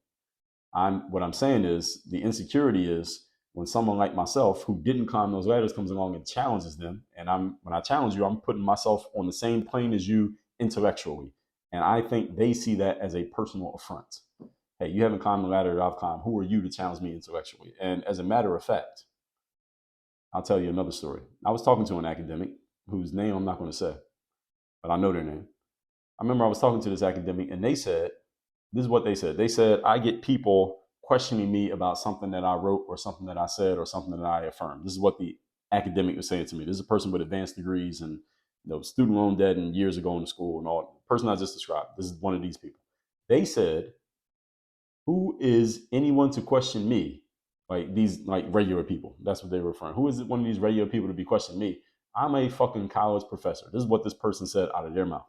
What I'm saying is the insecurity is when someone like myself who didn't climb those ladders comes along and challenges them. And when I challenge you, I'm putting myself on the same plane as you intellectually. And I think they see that as a personal affront. Hey, you haven't climbed the ladder that I've climbed. Who are you to challenge me intellectually? And as a matter of fact, I'll tell you another story. I was talking to an academic whose name I'm not going to say, but I know their name. I remember I was talking to this academic and they said, this is what they said. They said, I get people questioning me about something that I wrote or something that I said or something that I affirmed. This is what the academic was saying to me. This is a person with advanced degrees and student loan debt and years of going to school and all. The person I just described, this is one of these people. They said, who is anyone to question me? Like these regular people. That's what they were referring. Who is one of these regular people to be questioning me? I'm a fucking college professor. This is what this person said out of their mouth.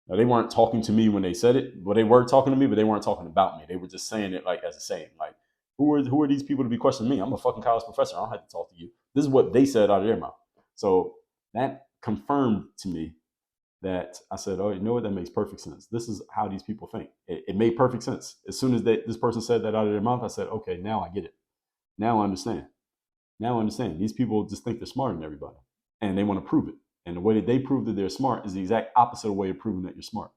Now, they weren't talking to me when they said it. Well, they were talking to me, but they weren't talking about me. They were just saying it like as a saying. Like, who are these people to be questioning me? I'm a fucking college professor. I don't have to talk to you. This is what they said out of their mouth. So that confirmed to me that I said, oh, you know what? That makes perfect sense. This is how these people think. It made perfect sense. As soon as this person said that out of their mouth, I said, okay, now I get it. Now I understand. Now I understand. These people just think they're smarter than everybody, and they want to prove it. And the way that they prove that they're smart is the exact opposite way of proving that you're smart.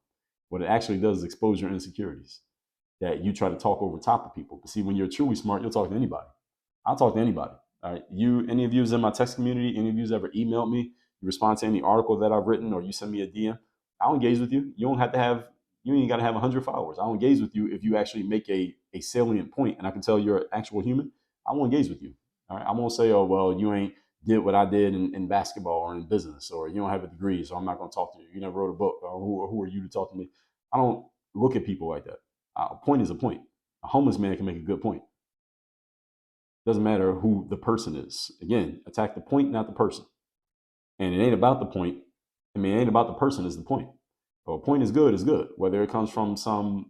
What it actually does is expose your insecurities, that you try to talk over top of people. But see, when you're truly smart, you'll talk to anybody. I'll talk to anybody. All right. Any of you in my text community, any of you ever emailed me, you respond to any article that I've written, or you send me a DM, I'll engage with you. You ain't got to have 100 followers. I'll engage with you if you actually make a salient point and I can tell you're an actual human. I won't engage with you. All right. I won't say, oh, well, you ain't did what I did in basketball or in business, or you don't have a degree, so I'm not going to talk to you. You never wrote a book, or who are you to talk to me? I don't look at people like that. A point is a point. A homeless man can make a good point. Doesn't matter who the person is. Again, attack the point, not the person. And it ain't about the point. It ain't about the person, is the point. So a point is good, whether it comes from some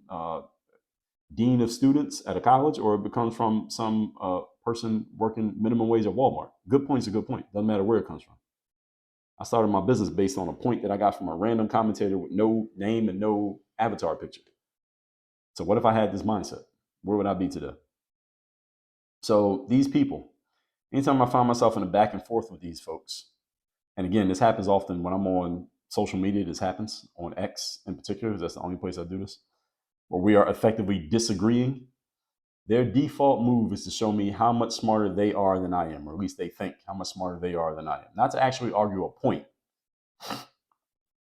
dean of students at a college or it becomes from some person working minimum wage at Walmart. Good point's a good point. Doesn't matter where it comes from. I started my business based on a point that I got from a random commentator with no name and no avatar picture. So what if I had this mindset? Where would I be today? So these people, anytime I find myself in a back and forth with these folks, and again, this happens often when I'm on social media. This happens on X in particular, because that's the only place I do this, where we are effectively disagreeing. Their default move is to show me how much smarter they are than I am, or at least they think how much smarter they are than I am. Not to actually argue a point,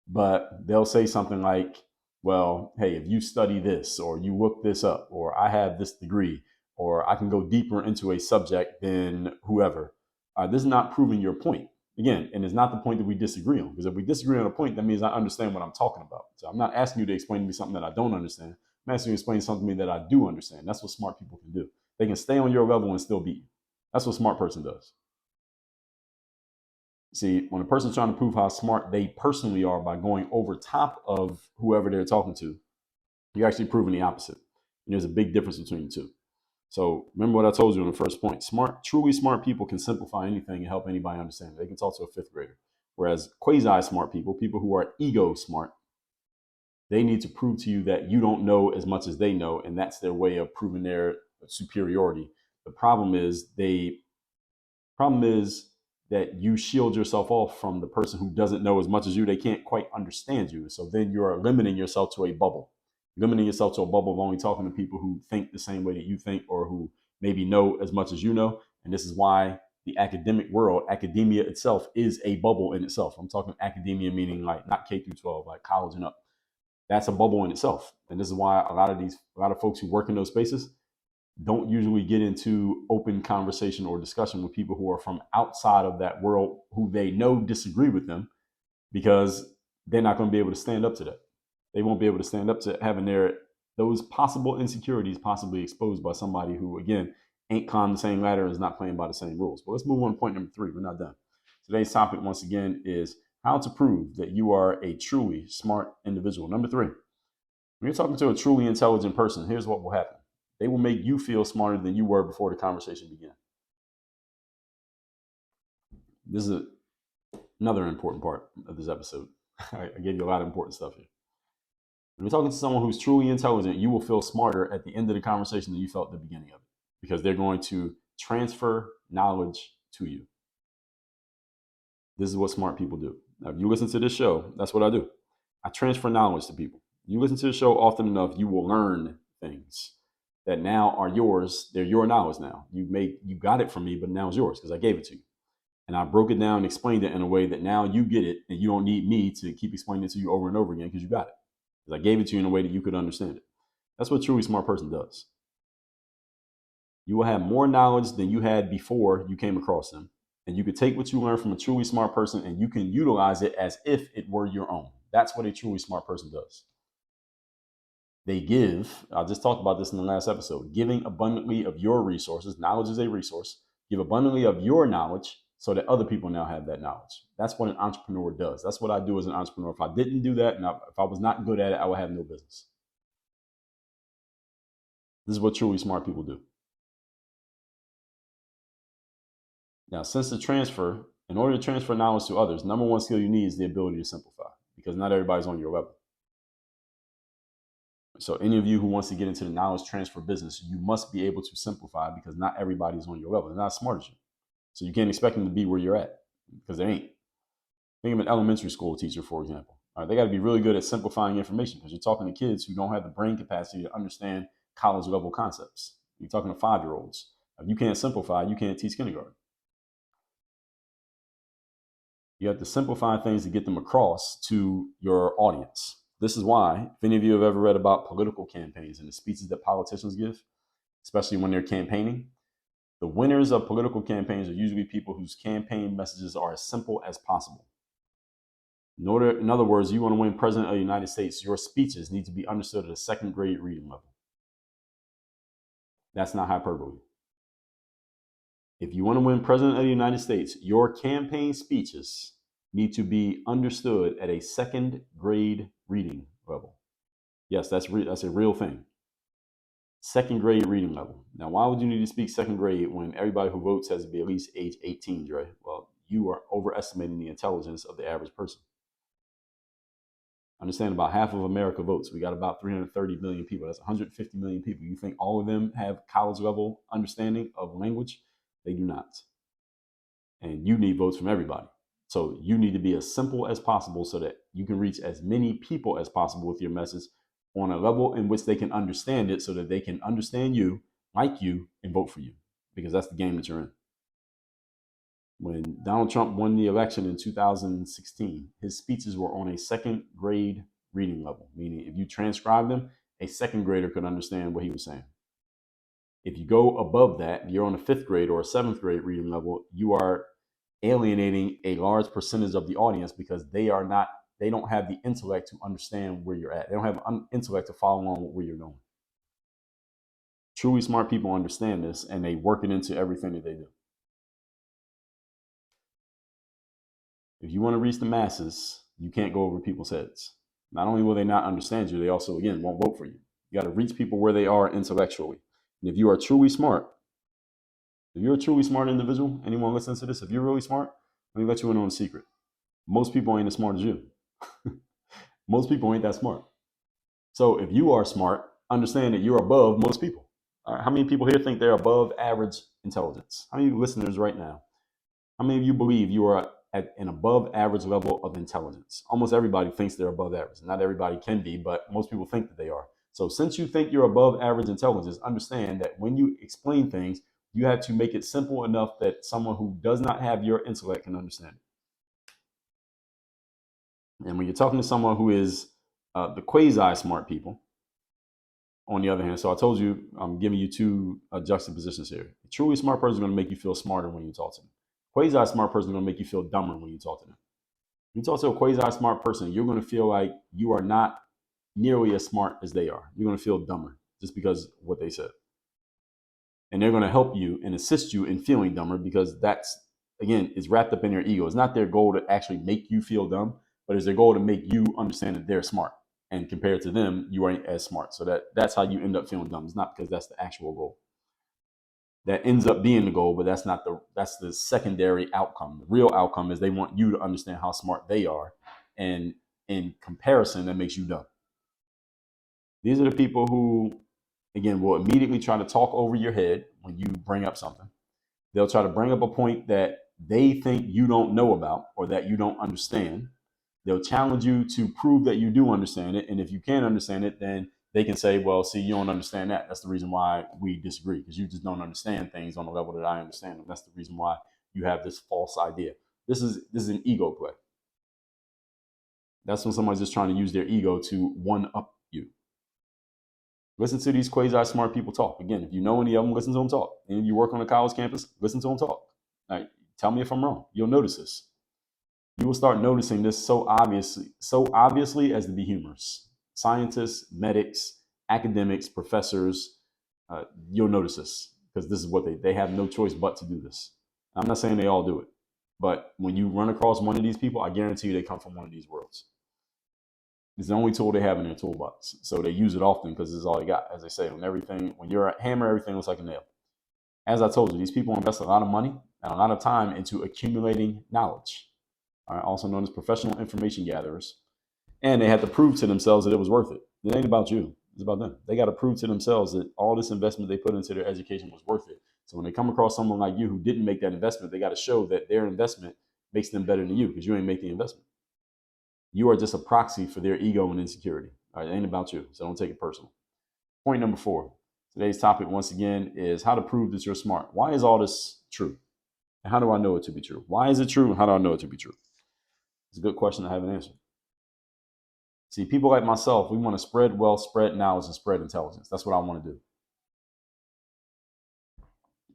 but they'll say something like, well, hey, if you study this, or you look this up, or I have this degree, or I can go deeper into a subject than whoever. This is not proving your point. Again, and it's not the point that we disagree on, because if we disagree on a point, that means I understand what I'm talking about. So I'm not asking you to explain to me something that I don't understand. I'm asking you to explain something to me that I do understand. That's what smart people can do. They can stay on your level and still beat you. That's what a smart person does. See, when a person's trying to prove how smart they personally are by going over top of whoever they're talking to, you're actually proving the opposite. And there's a big difference between the two. So remember what I told you in the first point. Truly smart people can simplify anything and help anybody understand. They can talk to a fifth grader. Whereas quasi smart people who are ego smart, they need to prove to you that you don't know as much as they know, and that's their way of proving their superiority. The problem is that you shield yourself off from the person who doesn't know as much as you. They can't quite understand you. So then you're limiting yourself to a bubble. Limiting yourself to a bubble of only talking to people who think the same way that you think, or who maybe know as much as you know. And this is why the academic world, academia itself, is a bubble in itself. I'm talking academia meaning like not K through 12, like college and up. That's a bubble in itself. And this is why a lot of folks who work in those spaces don't usually get into open conversation or discussion with people who are from outside of that world, who they know disagree with them, because they're not going to be able to stand up to that. They won't be able to stand up to having those possible insecurities possibly exposed by somebody who, again, ain't climbing the same ladder and is not playing by the same rules. But let's move on to point number 3. We're not done. Today's topic, once again, is how to prove that you are a truly smart individual. Number 3, when you're talking to a truly intelligent person, here's what will happen. They will make you feel smarter than you were before the conversation began. This is another important part of this episode. I gave you a lot of important stuff here. When you're talking to someone who's truly intelligent, you will feel smarter at the end of the conversation than you felt at the beginning of it, because they're going to transfer knowledge to you. This is what smart people do. Now, if you listen to this show, that's what I do. I transfer knowledge to people. You listen to the show often enough, you will learn things that now are yours. They're your knowledge now. You got it from me, but now it's yours because I gave it to you. And I broke it down and explained it in a way that now you get it, and you don't need me to keep explaining it to you over and over again, because you got it. Because I gave it to you in a way that you could understand it. That's what a truly smart person does. You will have more knowledge than you had before you came across them. And you could take what you learn from a truly smart person and you can utilize it as if it were your own. That's what a truly smart person does. They give, I just talked about this in the last episode, giving abundantly of your resources. Knowledge is a resource. Give abundantly of your knowledge so that other people now have that knowledge. That's what an entrepreneur does. That's what I do as an entrepreneur. If I didn't do that, and if I was not good at it, I would have no business. This is what truly smart people do. Now, since the transfer, in order to transfer knowledge to others, number one skill you need is the ability to simplify, because not everybody's on your level. So any of you who wants to get into the knowledge transfer business, you must be able to simplify, because not everybody's on your level. They're not as smart as you. So you can't expect them to be where you're at, because they ain't. Think of an elementary school teacher, for example. All right, they got to be really good at simplifying information, because you're talking to kids who don't have the brain capacity to understand college level concepts. You're talking to 5-year-olds. If you can't simplify, you can't teach kindergarten. You have to simplify things to get them across to your audience. This is why, if any of you have ever read about political campaigns and the speeches that politicians give, especially when they're campaigning, the winners of political campaigns are usually people whose campaign messages are as simple as possible. In other words, you want to win president of the United States, your speeches need to be understood at a second grade reading level. That's not hyperbole. If you want to win president of the United States, your campaign speeches need to be understood at a second grade reading level. Yes, that's a real thing. Second grade reading level. Now, why would you need to speak second grade when everybody who votes has to be at least age 18, Dre? Well, you are overestimating the intelligence of the average person. Understand, about half of America votes. We got about 330 million people. That's 150 million people. You think all of them have college level understanding of language? They do not. And you need votes from everybody. So you need to be as simple as possible so that you can reach as many people as possible with your message on a level in which they can understand it, so that they can understand you, like you, and vote for you, because that's the game that you're in. When Donald Trump won the election in 2016, his speeches were on a second grade reading level, meaning if you transcribe them, a second grader could understand what he was saying. If you go above that, you're on a 5th grade or a 7th grade reading level, you are alienating a large percentage of the audience, because they don't have the intellect to understand where you're at. They don't have intellect to follow along with where you're going. Truly smart people understand this, and they work it into everything that they do. If you want to reach the masses, you can't go over people's heads. Not only will they not understand you, they also, again, won't vote for you. You got to reach people where they are intellectually. And if you are truly smart, if you're a truly smart individual, anyone listening to this, if you're really smart, let me let you in on a secret. Most people ain't as smart as you. Most people ain't that smart. So if you are smart, understand that you're above most people. All right, how many people here think they're above average intelligence? How many listeners right now? How many of you believe you are at an above average level of intelligence? Almost everybody thinks they're above average. Not everybody can be, but most people think that they are. So since you think you're above average intelligence, understand that when you explain things, you have to make it simple enough that someone who does not have your intellect can understand it. And when you're talking to someone who is the quasi smart people, on the other hand, so I told you, I'm giving you two juxtapositions here. A truly smart person is going to make you feel smarter when you talk to them. Quasi smart person is going to make you feel dumber when you talk to them. When you talk to a quasi smart person, you're going to feel like you are not nearly as smart as they are. You're going to feel dumber just because of what they said. And they're going to help you and assist you in feeling dumber, because that's, again, is wrapped up in your ego. It's not their goal to actually make you feel dumb, but it's their goal to make you understand that they're smart. And compared to them, you aren't as smart. So that's how you end up feeling dumb. It's not because that's the actual goal. That ends up being the goal, but that's the secondary outcome. The real outcome is they want you to understand how smart they are, and in comparison, that makes you dumb. These are the people who, again, will immediately try to talk over your head when you bring up something. They'll try to bring up a point that they think you don't know about or that you don't understand. They'll challenge you to prove that you do understand it. And if you can't understand it, then they can say, well, see, you don't understand that. That's the reason why we disagree, because you just don't understand things on the level that I understand them. That's the reason why you have this false idea. This is an ego play. That's when somebody's just trying to use their ego to one-up you. Listen to these quasi-smart people talk. Again, if you know any of them, listen to them talk. And if you work on a college campus, listen to them talk. All right, Tell me if I'm wrong. You'll notice this. You will start noticing this so obviously as to be humorous. Scientists, medics, academics, professors, you'll notice this because this is what they have no choice but to do this. I'm not saying they all do it, but when you run across one of these people, I guarantee you they come from one of these worlds. It's the only tool they have in their toolbox. So they use it often because it's all they got. As they say, when you're a hammer, everything looks like a nail. As I told you, these people invest a lot of money and a lot of time into accumulating knowledge, all right, also known as professional information gatherers. And they had to prove to themselves that it was worth it. It ain't about you. It's about them. They got to prove to themselves that all this investment they put into their education was worth it. So when they come across someone like you who didn't make that investment, they got to show that their investment makes them better than you because you ain't make the investment. You are just a proxy for their ego and insecurity. All right, it ain't about you, so don't take it personal. Point number 4. Today's topic, once again, is how to prove that you're smart. Why is all this true? And how do I know it to be true? Why is it true, and how do I know it to be true? It's a good question I haven't answered. See, people like myself, we want to spread wealth, spread knowledge, and spread intelligence. That's what I want to do.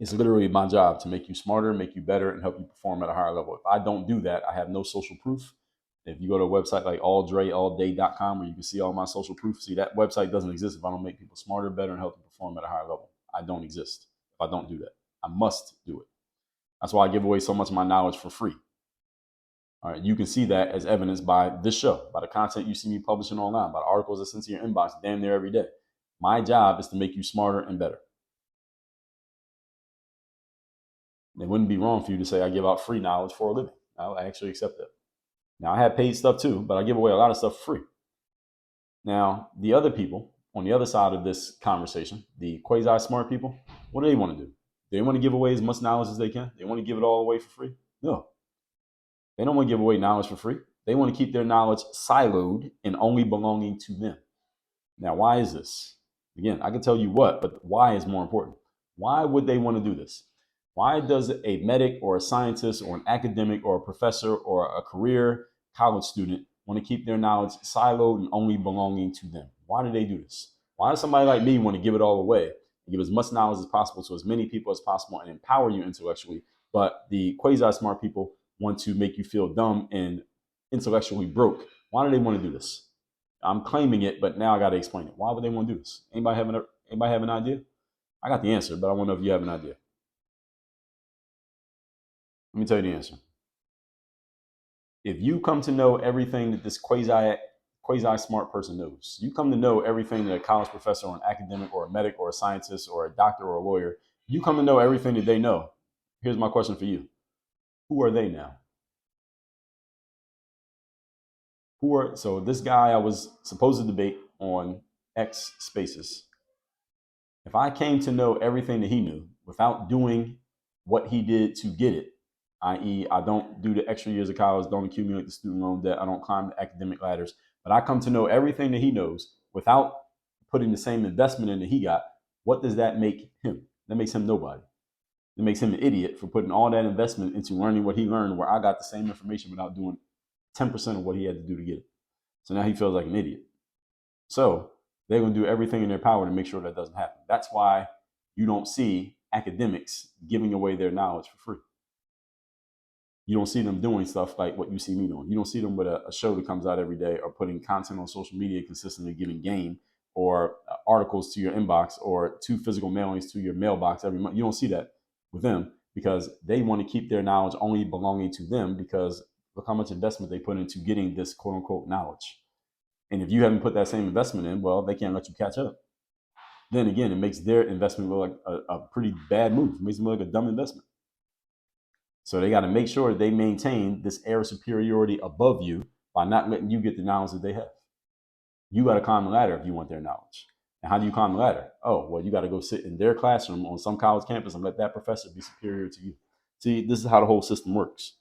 It's literally my job to make you smarter, make you better, and help you perform at a higher level. If I don't do that, I have no social proof. If you go to a website like alldreallday.com where you can see all my social proof, see, that website doesn't exist if I don't make people smarter, better, and help them perform at a higher level. I don't exist if I don't do that. I must do it. That's why I give away so much of my knowledge for free. All right, you can see that as evidenced by this show, by the content you see me publishing online, by the articles that send to your inbox damn near every day. My job is to make you smarter and better. It wouldn't be wrong for you to say I give out free knowledge for a living. I'll actually accept that. Now, I have paid stuff too, but I give away a lot of stuff for free. Now, the other people on the other side of this conversation, the quasi-smart people, what do they want to do? They want to give away as much knowledge as they can. They want to give it all away for free? No. They don't want to give away knowledge for free. They want to keep their knowledge siloed and only belonging to them. Now, why is this? Again, I can tell you what, but why is more important. Why would they want to do this? Why does a medic or a scientist or an academic or a professor or a career college student want to keep their knowledge siloed and only belonging to them? Why do they do this? Why does somebody like me want to give it all away and give as much knowledge as possible to as many people as possible and empower you intellectually? But the quasi-smart people want to make you feel dumb and intellectually broke. Why do they want to do this? I'm claiming it, but now I got to explain it. Why would they want to do this? Anybody have an idea? I got the answer, but I want to know if you have an idea. Let me tell you the answer. If you come to know everything that this quasi-smart person knows, you come to know everything that a college professor or an academic or a medic or a scientist or a doctor or a lawyer, you come to know everything that they know. Here's my question for you. Who are they now? So this guy I was supposed to debate on X Spaces. If I came to know everything that he knew without doing what he did to get it, i.e., I don't do the extra years of college, don't accumulate the student loan debt, I don't climb the academic ladders, but I come to know everything that he knows without putting the same investment in that he got, what does that make him? That makes him nobody. It makes him an idiot for putting all that investment into learning what he learned, where I got the same information without doing 10% of what he had to do to get it. So now he feels like an idiot. So they're going to do everything in their power to make sure that doesn't happen. That's why you don't see academics giving away their knowledge for free. You don't see them doing stuff like what you see me doing. You don't see them with a show that comes out every day or putting content on social media consistently, giving game or articles to your inbox or 2 physical mailings to your mailbox every month. You don't see that with them because they want to keep their knowledge only belonging to them, because look how much investment they put into getting this quote unquote knowledge. And if you haven't put that same investment in, well, they can't let you catch up. Then again, it makes their investment look like a pretty bad move. It makes them look like a dumb investment. So they got to make sure they maintain this air of superiority above you by not letting you get the knowledge that they have. You got to climb the ladder if you want their knowledge. And how do you climb the ladder? Oh, well, you got to go sit in their classroom on some college campus and let that professor be superior to you. See, this is how the whole system works.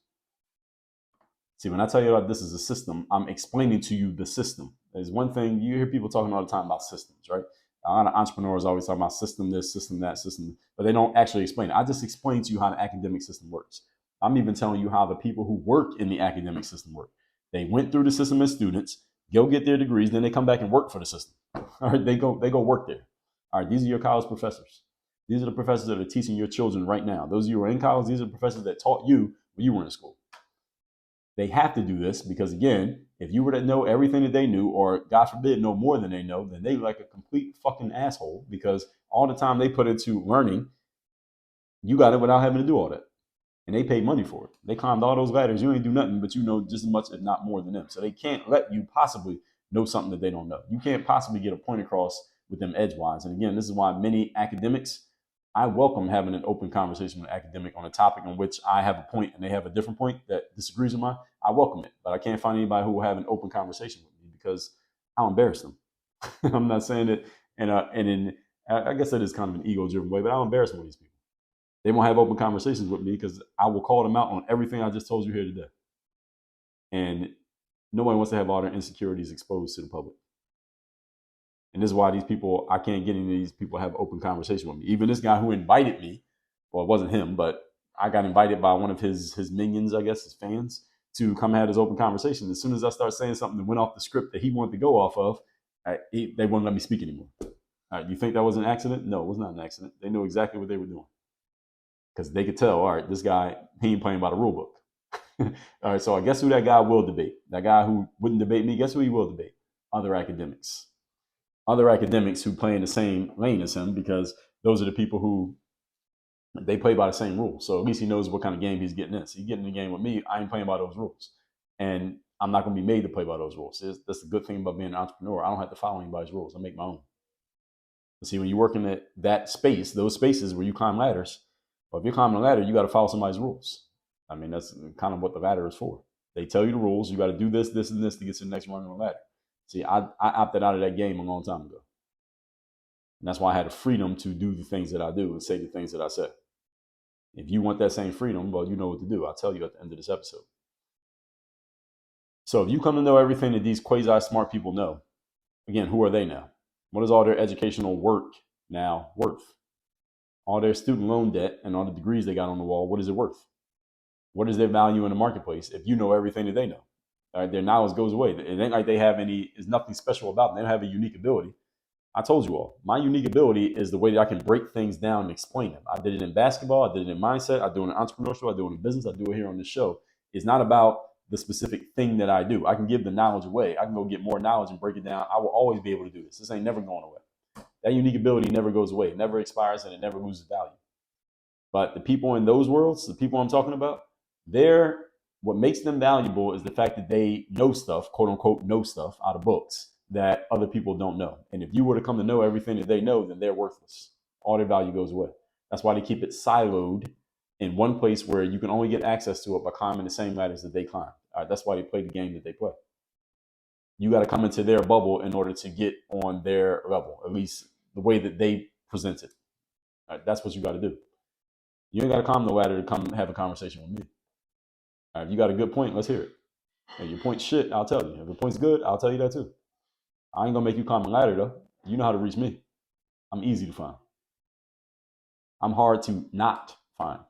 See, when I tell you that this is a system, I'm explaining to you the system. There's one thing, you hear people talking all the time about systems, right? A lot of entrepreneurs always talk about system this, system that, system, but they don't actually explain it. I just explained to you how the academic system works. I'm even telling you how the people who work in the academic system work. They went through the system as students, go get their degrees, then they come back and work for the system. All right, they go work there. All right, these are your college professors. These are the professors that are teaching your children right now. Those of you who are in college, these are the professors that taught you when you were in school. They have to do this because, again, if you were to know everything that they knew, or God forbid, know more than they know, then they like a complete fucking asshole because all the time they put into learning, you got it without having to do all that. And they paid money for it. They climbed all those ladders. You ain't do nothing, but you know just as much, if not more than them. So they can't let you possibly know something that they don't know. You can't possibly get a point across with them edgewise. And again, this is why many academics, I welcome having an open conversation with an academic on a topic in which I have a point and they have a different point that disagrees with mine. I welcome it, but I can't find anybody who will have an open conversation with me because I'll embarrass them. I'm not saying it, I guess that is kind of an ego-driven way, but I'll embarrass one of these people. They won't have open conversations with me because I will call them out on everything I just told you here today. And nobody wants to have all their insecurities exposed to the public. And this is why these people, I can't get any of these people to have open conversation with me. Even this guy who invited me, well, it wasn't him, but I got invited by one of his minions, I guess, his fans, to come have this open conversation. As soon as I start saying something that went off the script that he wanted to go off of, they wouldn't let me speak anymore. You think that was an accident? No, it was not an accident. They knew exactly what they were doing. Because they could tell, all right, this guy, he ain't playing by the rule book. All right, so I guess who that guy will debate? That guy who wouldn't debate me, guess who he will debate? Other academics. Other academics who play in the same lane as him, because those are the people who, they play by the same rules. So at least he knows what kind of game he's getting in. So he's getting in the game with me, I ain't playing by those rules. And I'm not going to be made to play by those rules. That's the good thing about being an entrepreneur. I don't have to follow anybody's rules. I make my own. But see, when you work in that space, those spaces where you climb ladders, well, if you're climbing a ladder, you got to follow somebody's rules. I mean, that's kind of what the ladder is for. They tell you the rules. You got to do this, this, and this to get to the next rung on the ladder. See, I opted out of that game a long time ago. And that's why I had the freedom to do the things that I do and say the things that I say. If you want that same freedom, well, you know what to do. I'll tell you at the end of this episode. So if you come to know everything that these quasi-smart people know, again, who are they now? What is all their educational work now worth? All their student loan debt and all the degrees they got on the wall, what is it worth? What is their value in the marketplace if you know everything that they know? All right, their knowledge goes away. It ain't like they have there's nothing special about them. They don't have a unique ability. I told you all, my unique ability is the way that I can break things down and explain them. I did it in basketball. I did it in mindset. I do it in entrepreneurship. I do it in business. I do it here on this show. It's not about the specific thing that I do. I can give the knowledge away. I can go get more knowledge and break it down. I will always be able to do this. This ain't never going away. That unique ability never goes away. It never expires and it never loses value. But the people in those worlds, the people I'm talking about, what makes them valuable is the fact that they know stuff, quote unquote, know stuff out of books that other people don't know. And if you were to come to know everything that they know, then they're worthless. All their value goes away. That's why they keep it siloed in one place where you can only get access to it by climbing the same ladders that they climb. All right, that's why they play the game that they play. You got to come into their bubble in order to get on their level, at least the way that they present it. All right, that's what you got to do. You ain't got to climb the ladder to come have a conversation with me. All right, if you got a good point, let's hear it. If your point's shit, I'll tell you. If your point's good, I'll tell you that too. I ain't gonna make you climb a ladder though. You know how to reach me. I'm easy to find. I'm hard to not find.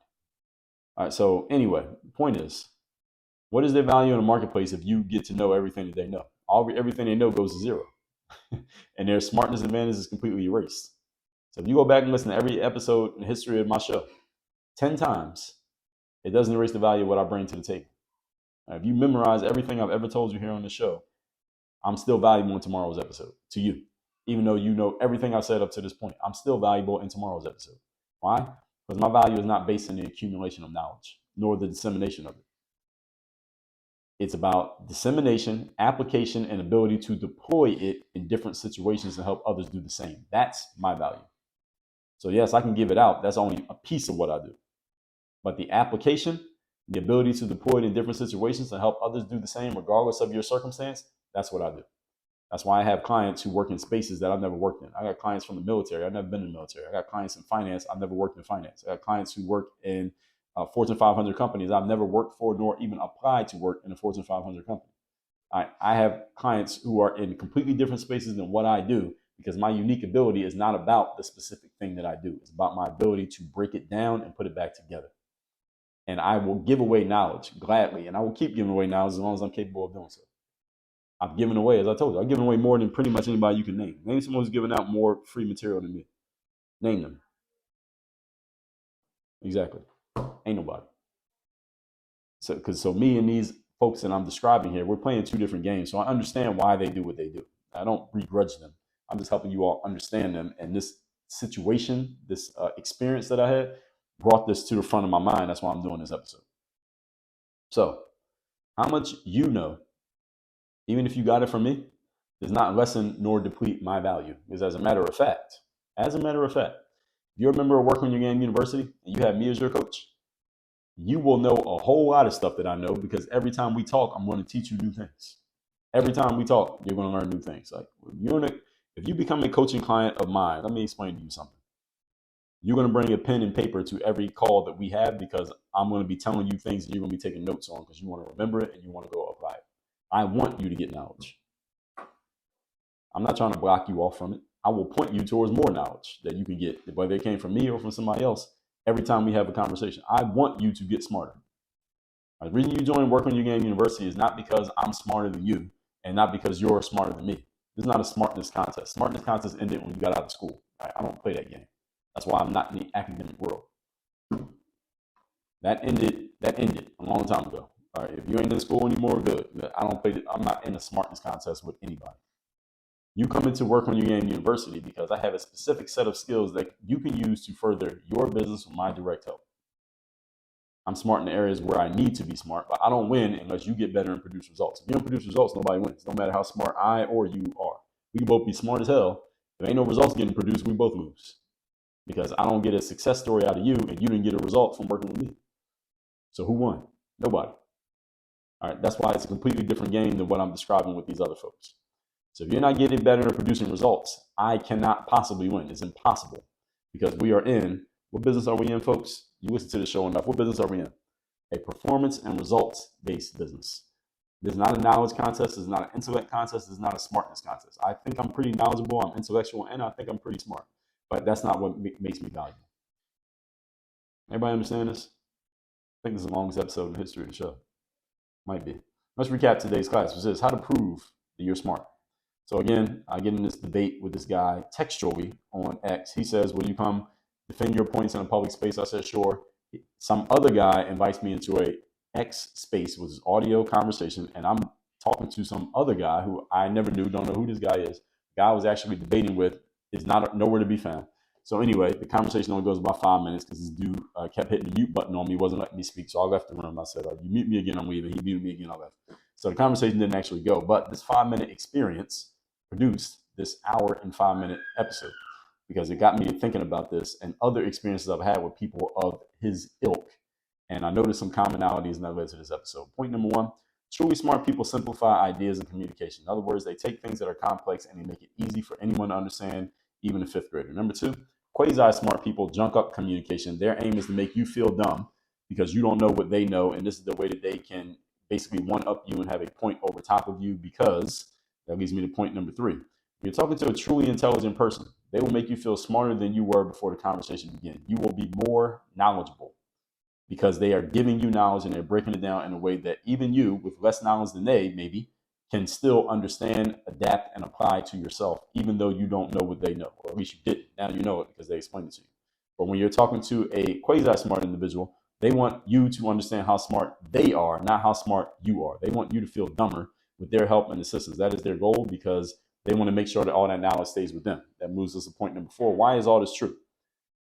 All right, so anyway, the point is, what is their value in the marketplace if you get to know everything that they know? Everything they know goes to zero. And their smartness advantage is completely erased. So if you go back and listen to every episode in the history of my show 10 times, it doesn't erase the value of what I bring to the table. If you memorize everything I've ever told you here on the show, I'm still valuable in tomorrow's episode to you. Even though you know everything I've said up to this point, I'm still valuable in tomorrow's episode. Why? Because my value is not based on the accumulation of knowledge, nor the dissemination of it. It's about dissemination, application, and ability to deploy it in different situations and help others do the same. That's my value. So yes, I can give it out. That's only a piece of what I do. But the application, the ability to deploy it in different situations and help others do the same regardless of your circumstance, that's what I do. That's why I have clients who work in spaces that I've never worked in. I got clients from the military. I've never been in the military. I got clients in finance. I've never worked in finance. I got clients who work in Fortune 500 companies I've never worked for nor even applied to work in a Fortune 500 company. I have clients who are in completely different spaces than what I do because my unique ability is not about the specific thing that I do. It's about my ability to break it down and put it back together. And I will give away knowledge gladly, and I will keep giving away knowledge as long as I'm capable of doing so. I've given away, as I told you, I've given away more than pretty much anybody you can name. Name someone who's given out more free material than me. Name them. Exactly. Ain't nobody. So me and these folks that I'm describing here, we're playing two different games. So I understand why they do what they do. I don't begrudge them. I'm just helping you all understand them. And this situation, this experience that I had, brought this to the front of my mind. That's why I'm doing this episode. So, how much you know, even if you got it from me, does not lessen nor deplete my value. Because as a matter of fact, if you're a member of Work on Your Game University and you have me as your coach, you will know a whole lot of stuff that I know, because every time we talk, I'm going to teach you new things. Every time we talk, you're going to learn new things. Like if you become a coaching client of mine, let me explain to you something. You're going to bring a pen and paper to every call that we have, because I'm going to be telling you things that you're going to be taking notes on, because you want to remember it and you want to go apply it. I want you to get knowledge. I'm not trying to block you off from it. I will point you towards more knowledge that you can get, whether it came from me or from somebody else, every time we have a conversation. I want you to get smarter. The reason you join Work on Your Game University is not because I'm smarter than you and not because you're smarter than me. This is not a smartness contest. Smartness contest ended when you got out of school. I don't play that game. That's why I'm not in the academic world. That ended a long time ago. All right, if you ain't in school anymore, good. I'm not in a smartness contest with anybody. You come into Work on Your Game University because I have a specific set of skills that you can use to further your business with my direct help. I'm smart in the areas where I need to be smart, but I don't win unless you get better and produce results. If you don't produce results, nobody wins. No matter how smart I or you are. We can both be smart as hell. If ain't no results getting produced, we both lose. Because I don't get a success story out of you and you didn't get a result from working with me. So who won? Nobody. All right, that's why it's a completely different game than what I'm describing with these other folks. So if you're not getting better and producing results, I cannot possibly win. It's impossible, because we are in, what business are we in, folks? You listen to the show enough. What business are we in? A performance and results-based business. This is not a knowledge contest. This is not an intellect contest. This is not a smartness contest. I think I'm pretty knowledgeable. I'm intellectual, and I think I'm pretty smart. But that's not what makes me valuable. Everybody understand this? I think this is the longest episode in the history of the show. Might be. Let's recap today's class, which is how to prove that you're smart. So again, I get in this debate with this guy textually on X. He says, will you come defend your points in a public space? I said, sure. Some other guy invites me into a X space, which is audio conversation, and I'm talking to some other guy who I never knew, don't know who this guy is. The guy I was actually debating with is nowhere to be found. So anyway, the conversation only goes about 5 minutes because this dude kept hitting the mute button on me, wasn't letting me speak. So I left the room. I said, you mute me again, I'm leaving. He muted me again, I left. So the conversation didn't actually go. But this 5-minute experience produced this hour and 5-minute episode, because it got me thinking about this and other experiences I've had with people of his ilk. And I noticed some commonalities, and that led to this episode. Point number 1, truly smart people simplify ideas and communication. In other words, they take things that are complex and they make it easy for anyone to understand, even a 5th grader. Number 2, quasi smart people junk up communication. Their aim is to make you feel dumb because you don't know what they know, and this is the way that they can basically one-up you and have a point over top of you, because that leads me to point number 3. When you're talking to a truly intelligent person, they will make you feel smarter than you were before the conversation began. You will be more knowledgeable because they are giving you knowledge and they're breaking it down in a way that even you, with less knowledge than they maybe, can still understand, adapt, and apply to yourself, even though you don't know what they know, or at least you didn't. Now you know it because they explained it to you. But when you're talking to a quasi-smart individual, they want you to understand how smart they are, not how smart you are. They want you to feel dumber with their help and assistance. That is their goal, because they want to make sure that all that knowledge stays with them. That moves us to point number 4. Why is all this true?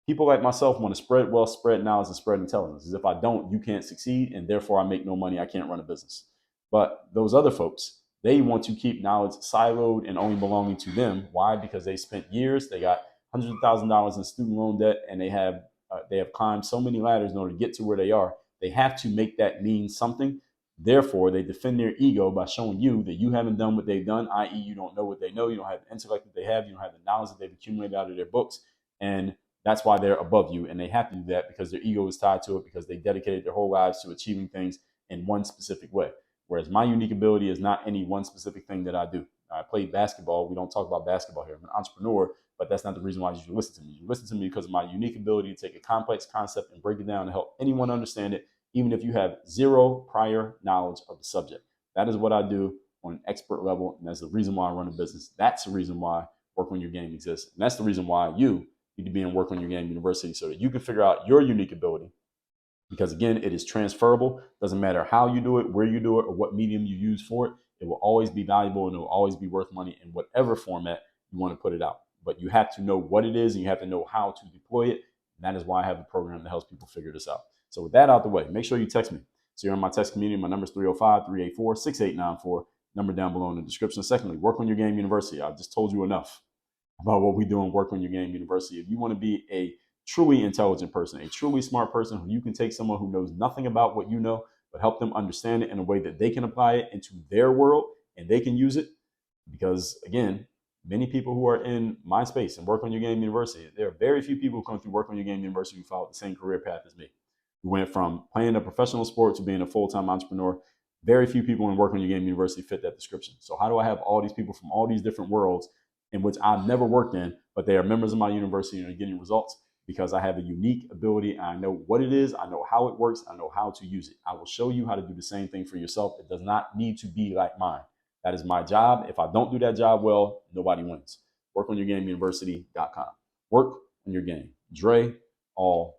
People like myself want to spread wealth, spread knowledge, and spread intelligence. As if I don't, you can't succeed, and therefore I make no money, I can't run a business. But those other folks, they want to keep knowledge siloed and only belonging to them. Why? Because they spent years, they got hundreds of $1,000s in student loan debt, and they have climbed so many ladders in order to get to where they are. They have to make that mean something. Therefore, they defend their ego by showing you that you haven't done what they've done, i.e. you don't know what they know, you don't have the intellect that they have, you don't have the knowledge that they've accumulated out of their books, and that's why they're above you. And they have to do that because their ego is tied to it, because they dedicated their whole lives to achieving things in one specific way. Whereas my unique ability is not any one specific thing that I do. I play basketball. We don't talk about basketball here. I'm an entrepreneur, but that's not the reason why you should listen to me. You listen to me because of my unique ability to take a complex concept and break it down and help anyone understand it, even if you have zero prior knowledge of the subject. That is what I do on an expert level, and that's the reason why I run a business. That's the reason why Work on Your Game exists. And that's the reason why you need to be in Work on Your Game University so that you can figure out your unique ability. Because again, it is transferable. Doesn't matter how you do it, where you do it, or what medium you use for it. It will always be valuable and it will always be worth money in whatever format you want to put it out. But you have to know what it is and you have to know how to deploy it. And that is why I have a program that helps people figure this out. So with that out the way, make sure you text me. So you're in my text community. My number is 305-384-6894. Number down below in the description. Secondly, Work on Your Game University. I just told you enough about what we do in Work on Your Game University. If you want to be a truly intelligent person, a truly smart person who you can take someone who knows nothing about what you know, but help them understand it in a way that they can apply it into their world and they can use it. Because again, many people who are in my space and Work on Your Game University, there are very few people who come through Work on Your Game University who followed the same career path as me. We went from playing a professional sport to being a full-time entrepreneur. Very few people in Work on Your Game University fit that description. So how do I have all these people from all these different worlds in which I've never worked in, but they are members of my university and are getting results? Because I have a unique ability and I know what it is, I know how it works, I know how to use it. I will show you how to do the same thing for yourself. It does not need to be like mine. That is my job. If I don't do that job well, nobody wins. WorkOnYourGameUniversity.com. Work on your game. Dre, all